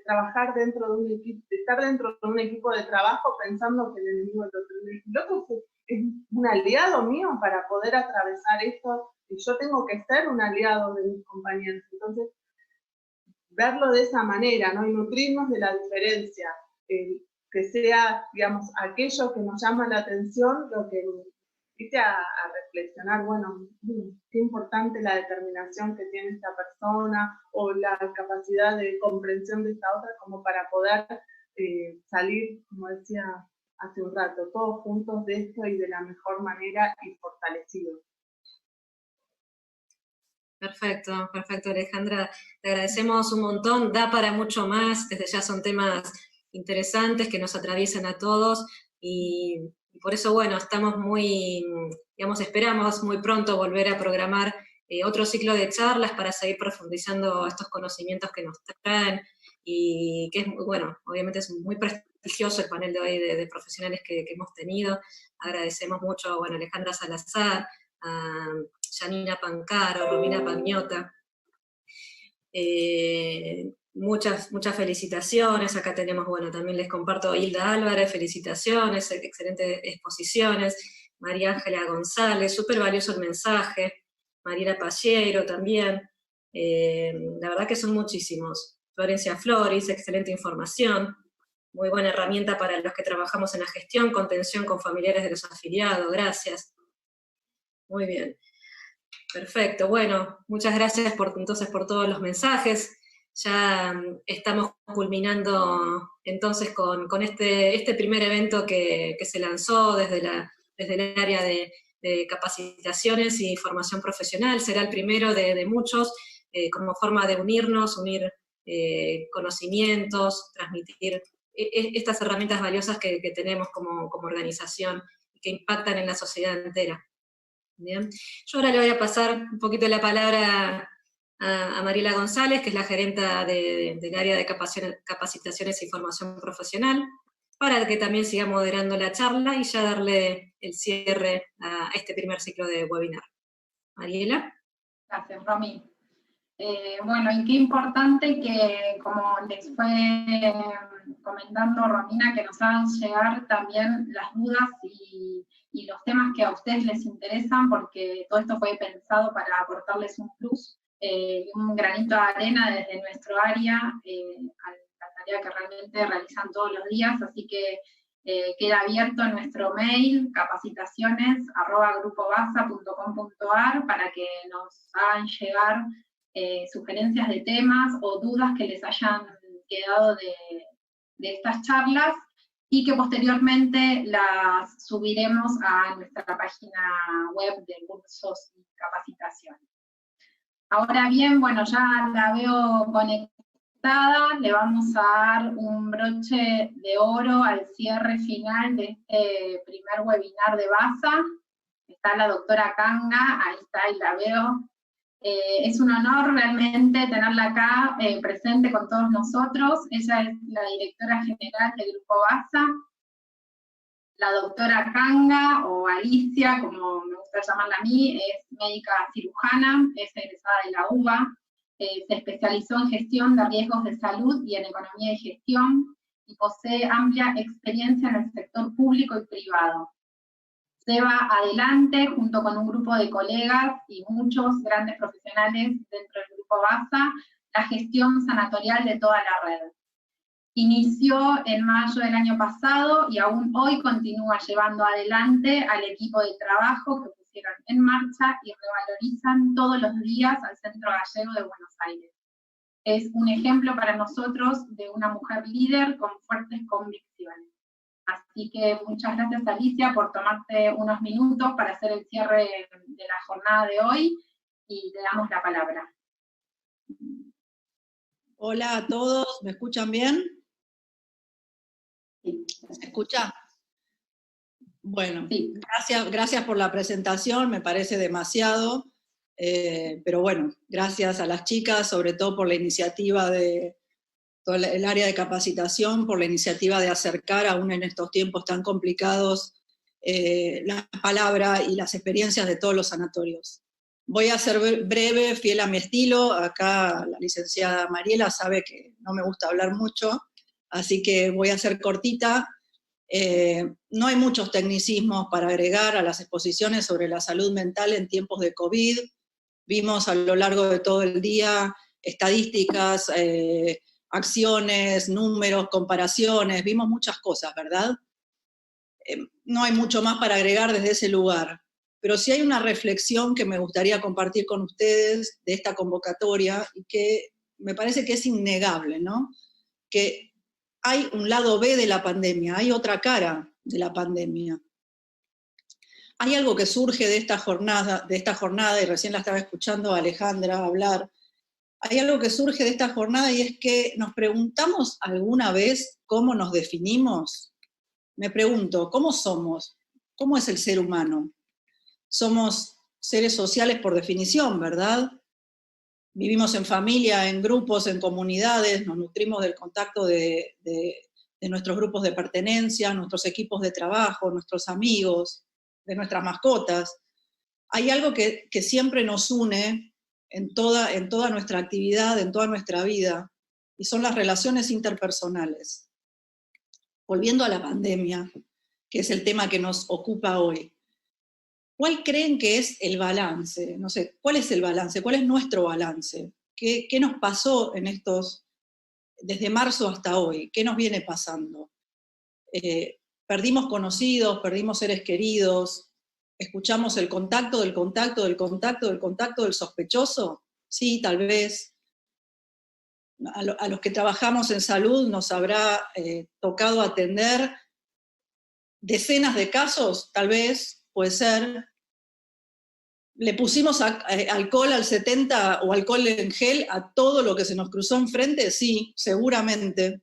trabajar dentro de un equipo, estar dentro de un equipo de trabajo pensando que el enemigo es el otro es un aliado mío para poder atravesar esto, y yo tengo que ser un aliado de mis compañeros. Entonces, verlo de esa manera, ¿no? Y nutrirnos de la diferencia, que sea, digamos, aquello que nos llama la atención, lo que invite a reflexionar, bueno, qué importante la determinación que tiene esta persona, o la capacidad de comprensión de esta otra, como para poder salir, como decía hace un rato, todos juntos de esto y de la mejor manera y fortalecidos. Perfecto, perfecto, Alejandra. Te agradecemos un montón, da para mucho más, desde ya son temas interesantes que nos atraviesan a todos, y por eso, bueno, estamos muy, digamos, esperamos muy pronto volver a programar otro ciclo de charlas para seguir profundizando estos conocimientos que nos traen, y que es, bueno, obviamente es muy prestigioso el panel de hoy de profesionales que hemos tenido. Agradecemos mucho, bueno, Alejandra Salazar, a Janina Pancaro, Romina Pagnotta. Muchas felicitaciones. Acá tenemos, bueno, también les comparto Hilda Álvarez, felicitaciones, excelentes exposiciones. María Ángela González, súper valioso el mensaje. Mariela Pacheiro también. La verdad que son muchísimos. Florencia Floris, excelente información. Muy buena herramienta para los que trabajamos en la gestión, contención con familiares de los afiliados. Gracias. Muy bien. Perfecto, bueno, muchas gracias entonces por todos los mensajes. Ya estamos culminando entonces con este primer evento que se lanzó desde el área de capacitaciones y formación profesional. Será el primero de muchos, como forma de unirnos, unir conocimientos, transmitir estas herramientas valiosas que tenemos como organización y que impactan en la sociedad entera. Bien. Yo ahora le voy a pasar un poquito la palabra a Mariela González, que es la gerenta del área de capacitaciones y formación profesional, para que también siga moderando la charla y ya darle el cierre a este primer ciclo de webinar. Mariela. Gracias, Romy. Bueno, y qué importante que, como les fue comentando Romina, que nos hagan llegar también las dudas y los temas que a ustedes les interesan, porque todo esto fue pensado para aportarles un plus, un granito de arena desde nuestro área, a la tarea que realmente realizan todos los días, así que queda abierto nuestro mail, capacitaciones@grupobasa.com.ar, para que nos hagan llegar sugerencias de temas o dudas que les hayan quedado de estas charlas, y que posteriormente las subiremos a nuestra página web de cursos y capacitaciones. Ahora bien, bueno, ya la veo conectada, le vamos a dar un broche de oro al cierre final de este primer webinar de BASA. Está la doctora Kanga, ahí está, y la veo. Es un honor realmente tenerla acá presente con todos nosotros. Ella es la directora general del Grupo BASA. La doctora Kanga, o Alicia, como me gusta llamarla a mí, es médica cirujana, es egresada de la UBA, se especializó en gestión de riesgos de salud y en economía de gestión, y posee amplia experiencia en el sector público y privado. Lleva adelante, junto con un grupo de colegas y muchos grandes profesionales dentro del Grupo BASA, la gestión sanatorial de toda la red. Inició en mayo del año pasado y aún hoy continúa llevando adelante al equipo de trabajo que pusieron en marcha y revalorizan todos los días al Centro Gallego de Buenos Aires. Es un ejemplo para nosotros de una mujer líder con fuertes convicciones. Así que muchas gracias, Alicia, por tomarte unos minutos para hacer el cierre de la jornada de hoy, y te damos la palabra. Hola a todos, ¿me escuchan bien? ¿Se escucha? Bueno, Sí. gracias por la presentación, me parece demasiado, pero bueno, gracias a las chicas, sobre todo por la iniciativa de todo el área de capacitación, por la iniciativa de acercar aún en estos tiempos tan complicados la palabra y las experiencias de todos los sanatorios. Voy a ser breve, fiel a mi estilo. Acá la licenciada Mariela sabe que no me gusta hablar mucho, así que voy a ser cortita. No hay muchos tecnicismos para agregar a las exposiciones sobre la salud mental en tiempos de COVID. Vimos a lo largo de todo el día estadísticas, acciones, números, comparaciones, vimos muchas cosas, ¿verdad? No hay mucho más para agregar desde ese lugar. Pero sí hay una reflexión que me gustaría compartir con ustedes de esta convocatoria y que me parece que es innegable, ¿no? Que hay un lado B de la pandemia, hay otra cara de la pandemia. Hay algo que surge de esta jornada, y recién la estaba escuchando a Alejandra hablar, hay algo que surge de esta jornada y es que nos preguntamos alguna vez cómo nos definimos. Me pregunto, ¿cómo somos? ¿Cómo es el ser humano? Somos seres sociales por definición, ¿verdad? Vivimos en familia, en grupos, en comunidades, nos nutrimos del contacto de nuestros grupos de pertenencia, nuestros equipos de trabajo, nuestros amigos, de nuestras mascotas. Hay algo que siempre nos une en toda nuestra actividad, en toda nuestra vida, y son las relaciones interpersonales. Volviendo a la pandemia, que es el tema que nos ocupa hoy, ¿cuál creen que es el balance? No sé, ¿cuál es el balance? ¿Cuál es nuestro balance? ¿Qué nos pasó en desde marzo hasta hoy? ¿Qué nos viene pasando? Perdimos conocidos, perdimos seres queridos, escuchamos el contacto del contacto del contacto del contacto del sospechoso. Sí, tal vez. A los que trabajamos en salud nos habrá tocado atender decenas de casos, tal vez, puede ser. Le pusimos alcohol al 70 o alcohol en gel a todo lo que se nos cruzó enfrente, sí, seguramente.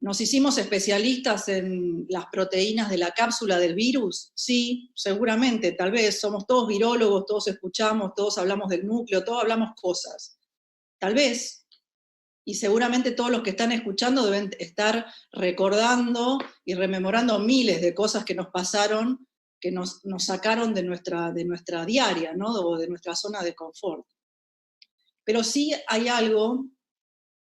¿Nos hicimos especialistas en las proteínas de la cápsula del virus? Sí, seguramente, tal vez. Somos todos virólogos, todos escuchamos, todos hablamos del núcleo, todos hablamos cosas. Tal vez. Y seguramente todos los que están escuchando deben estar recordando y rememorando miles de cosas que nos pasaron, que nos sacaron de nuestra diaria, ¿no? O de nuestra zona de confort. Pero sí hay algo,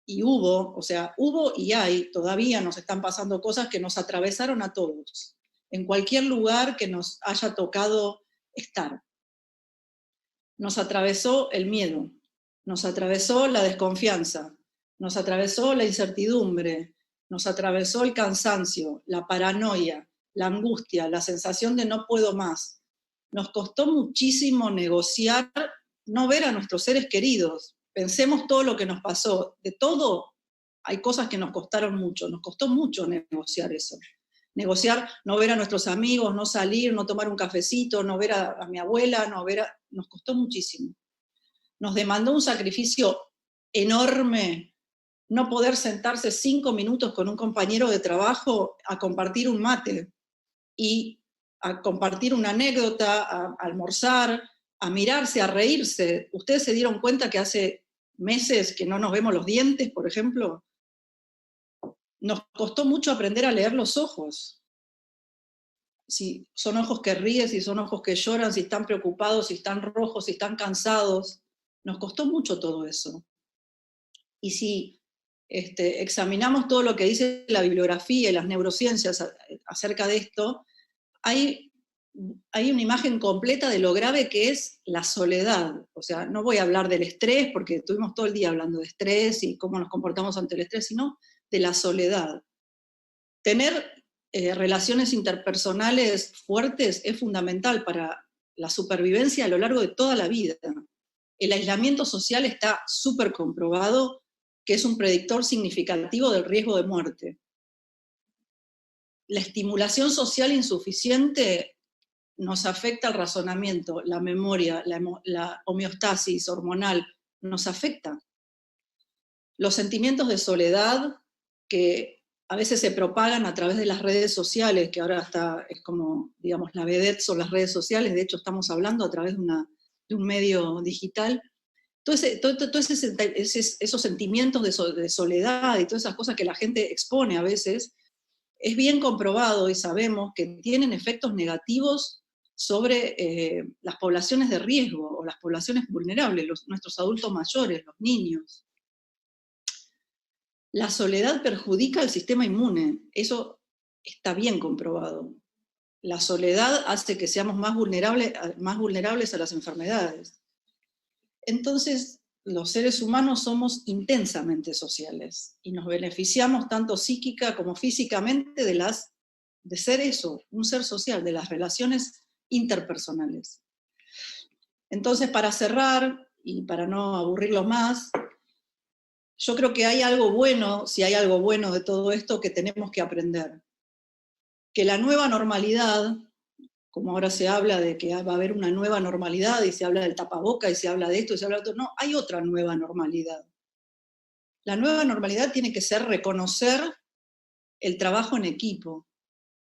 y hubo y hay, todavía nos están pasando cosas que nos atravesaron a todos, en cualquier lugar que nos haya tocado estar. Nos atravesó el miedo, nos atravesó la desconfianza, nos atravesó la incertidumbre, nos atravesó el cansancio, la paranoia, la angustia, la sensación de no puedo más. Nos costó muchísimo negociar, no ver a nuestros seres queridos. Pensemos todo lo que nos pasó. De todo, hay cosas que nos costaron mucho. Nos costó mucho negociar eso. Negociar, no ver a nuestros amigos, no salir, no tomar un cafecito, no ver a mi abuela, nos costó muchísimo. Nos demandó un sacrificio enorme no poder sentarse 5 minutos con un compañero de trabajo a compartir un mate y a compartir una anécdota, a almorzar, a mirarse, a reírse. ¿Ustedes se dieron cuenta que hace meses que no nos vemos los dientes, por ejemplo? Nos costó mucho aprender a leer los ojos. Si son ojos que ríen, si son ojos que lloran, si están preocupados, si están rojos, si están cansados. Nos costó mucho todo eso. Y si examinamos todo lo que dice la bibliografía y las neurociencias acerca de esto, hay una imagen completa de lo grave que es la soledad. O sea, no voy a hablar del estrés, porque estuvimos todo el día hablando de estrés y cómo nos comportamos ante el estrés, sino de la soledad. Tener relaciones interpersonales fuertes es fundamental para la supervivencia a lo largo de toda la vida. El aislamiento social está súper comprobado que es un predictor significativo del riesgo de muerte. La estimulación social insuficiente nos afecta el razonamiento, la memoria, la homeostasis hormonal, nos afecta. Los sentimientos de soledad que a veces se propagan a través de las redes sociales, que ahora es como, digamos, la vedette son las redes sociales, de hecho estamos hablando a través de un medio digital. Esos sentimientos de soledad y todas esas cosas que la gente expone a veces, es bien comprobado y sabemos que tienen efectos negativos sobre las poblaciones de riesgo o las poblaciones vulnerables, nuestros adultos mayores, los niños. La soledad perjudica al sistema inmune, eso está bien comprobado. La soledad hace que seamos más vulnerables a las enfermedades. Entonces, los seres humanos somos intensamente sociales y nos beneficiamos tanto psíquica como físicamente de ser eso, un ser social, de las relaciones interpersonales. Entonces, para cerrar, y para no aburrirlo más, yo creo que hay algo bueno, si hay algo bueno de todo esto, que tenemos que aprender. Que la nueva normalidad, como ahora se habla de que va a haber una nueva normalidad, y se habla del tapaboca, y se habla de esto, y se habla de otro, no, hay otra nueva normalidad. La nueva normalidad tiene que ser reconocer el trabajo en equipo.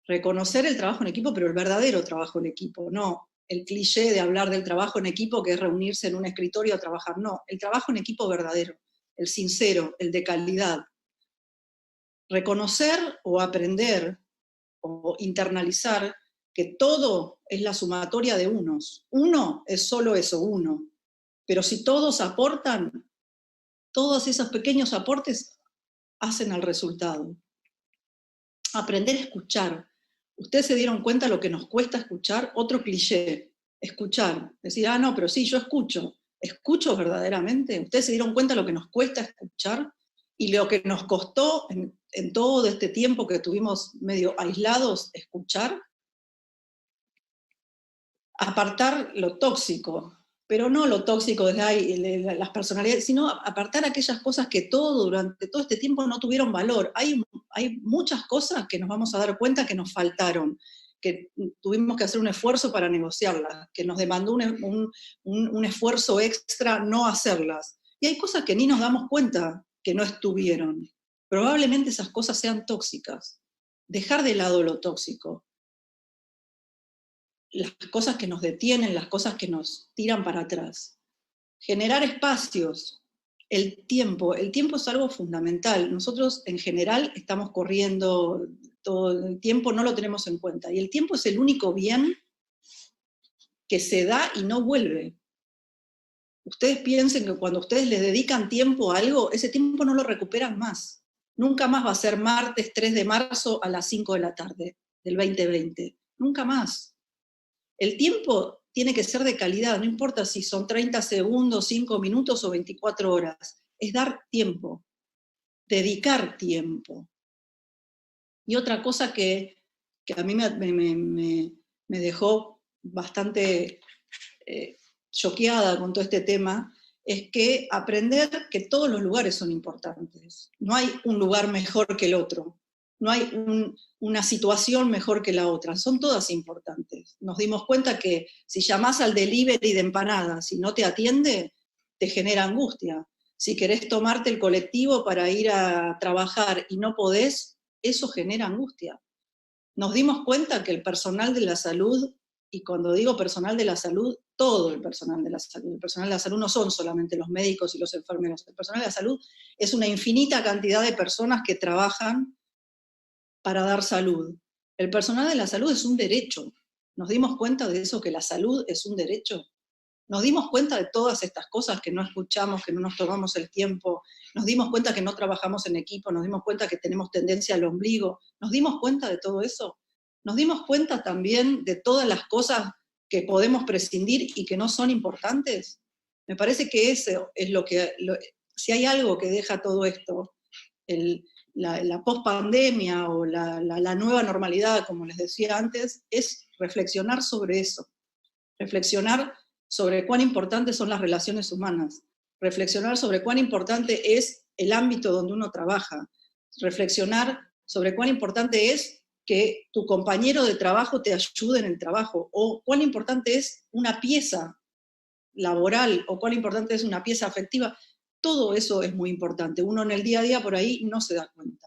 Reconocer el trabajo en equipo, pero el verdadero trabajo en equipo, no el cliché de hablar del trabajo en equipo, que es reunirse en un escritorio a trabajar, no, el trabajo en equipo verdadero, el sincero, el de calidad. Reconocer o aprender o internalizar que todo es la sumatoria de unos. Uno es solo eso, uno. Pero si todos aportan, todos esos pequeños aportes hacen al resultado. Aprender a escuchar. ¿Ustedes se dieron cuenta lo que nos cuesta escuchar? Otro cliché, escuchar. Decir, no, pero sí, yo escucho. ¿Escucho verdaderamente? ¿Ustedes se dieron cuenta lo que nos cuesta escuchar? Y lo que nos costó en todo este tiempo que estuvimos medio aislados, escuchar. Apartar lo tóxico, pero no lo tóxico de las personalidades, sino apartar aquellas cosas que durante todo este tiempo no tuvieron valor. Hay muchas cosas que nos vamos a dar cuenta que nos faltaron, que tuvimos que hacer un esfuerzo para negociarlas, que nos demandó un esfuerzo extra no hacerlas. Y hay cosas que ni nos damos cuenta que no estuvieron. Probablemente esas cosas sean tóxicas. Dejar de lado lo tóxico. Las cosas que nos detienen, las cosas que nos tiran para atrás. Generar espacios. El tiempo es algo fundamental. Nosotros en general estamos corriendo todo el tiempo, no lo tenemos en cuenta. Y el tiempo es el único bien que se da y no vuelve. Ustedes piensen que cuando ustedes les dedican tiempo a algo, ese tiempo no lo recuperan más. Nunca más va a ser martes 3 de marzo a las 5 de la tarde del 2020. Nunca más. El tiempo tiene que ser de calidad, no importa si son 30 segundos, 5 minutos o 24 horas. Es dar tiempo, dedicar tiempo. Y otra cosa que a mí me dejó bastante choqueada con todo este tema, es que aprender que todos los lugares son importantes. No hay un lugar mejor que el otro. No hay una situación mejor que la otra, son todas importantes. Nos dimos cuenta que si llamás al delivery de empanadas y no te atiende, te genera angustia. Si querés tomarte el colectivo para ir a trabajar y no podés, eso genera angustia. Nos dimos cuenta que el personal de la salud, y cuando digo personal de la salud, todo el personal de la salud no son solamente los médicos y los enfermeros, el personal de la salud es una infinita cantidad de personas que trabajan para dar salud. El personal de la salud es un derecho. ¿Nos dimos cuenta de eso, que la salud es un derecho? Nos dimos cuenta de todas estas cosas que no escuchamos, que no nos tomamos el tiempo, nos dimos cuenta que no trabajamos en equipo, nos dimos cuenta que tenemos tendencia al ombligo, nos dimos cuenta de todo eso. Nos dimos cuenta también de todas las cosas que podemos prescindir y que no son importantes. Me parece que eso es si hay algo que deja todo esto, la post-pandemia o la nueva normalidad, como les decía antes, es reflexionar sobre eso. Reflexionar sobre cuán importantes son las relaciones humanas. Reflexionar sobre cuán importante es el ámbito donde uno trabaja. Reflexionar sobre cuán importante es que tu compañero de trabajo te ayude en el trabajo, o cuán importante es una pieza, laboral o cuán importante es una pieza afectiva, todo eso es muy importante. Uno en el día a día por ahí no se da cuenta.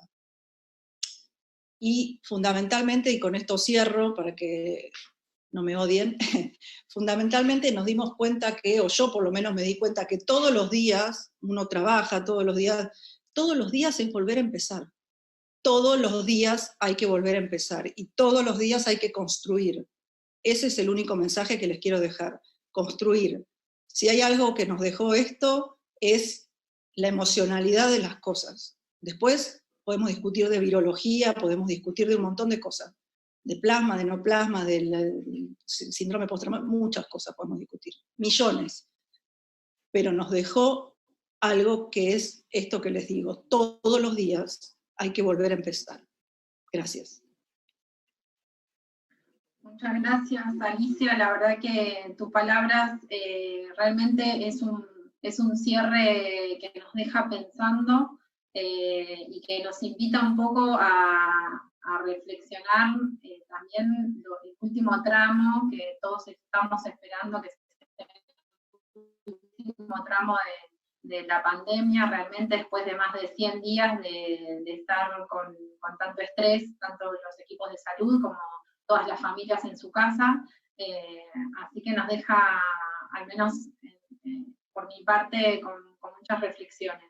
Y fundamentalmente, y con esto cierro para que no me odien, fundamentalmente nos dimos cuenta que, o yo por lo menos me di cuenta que todos los días, uno trabaja todos los días es volver a empezar. Todos los días hay que volver a empezar y todos los días hay que construir. Ese es el único mensaje que les quiero dejar, construir. Si hay algo que nos dejó esto, es la emocionalidad de las cosas. Después podemos discutir de virología, podemos discutir de un montón de cosas, de plasma, de no plasma, del síndrome postraumático, muchas cosas podemos discutir, millones. Pero nos dejó algo que es esto que les digo, todos los días hay que volver a empezar. Gracias. Muchas gracias, Alicia. La verdad que tus palabras realmente es un cierre que nos deja pensando y que nos invita un poco a reflexionar también el último tramo que todos estamos esperando, que es el último tramo de la pandemia, realmente después de más de 100 días de estar con tanto estrés, tanto los equipos de salud como todas las familias en su casa, así que nos deja, al menos por mi parte, con muchas reflexiones.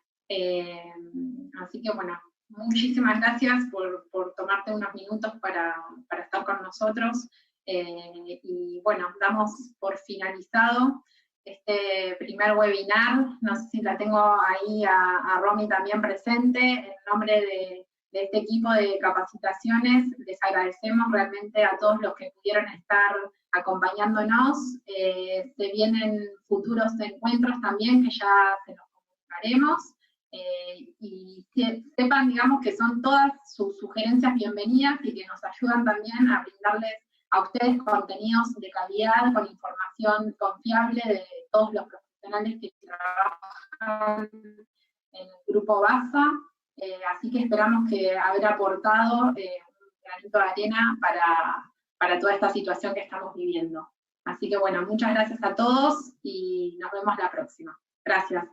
Así que bueno, muchísimas gracias por tomarte unos minutos para estar con nosotros, y bueno, damos por finalizado este primer webinar. No sé si la tengo ahí a Romy también presente. En nombre de este equipo de capacitaciones, les agradecemos realmente a todos los que pudieron estar acompañándonos. Se vienen futuros encuentros también que ya se los comunicaremos. Y que sepan, digamos, que son todas sus sugerencias bienvenidas y que nos ayudan también a brindarles a ustedes contenidos de calidad, con información confiable de todos los profesionales que trabajan en el grupo BASA. Así que esperamos que haber aportado un granito de arena para toda esta situación que estamos viviendo. Así que bueno, muchas gracias a todos y nos vemos la próxima. Gracias.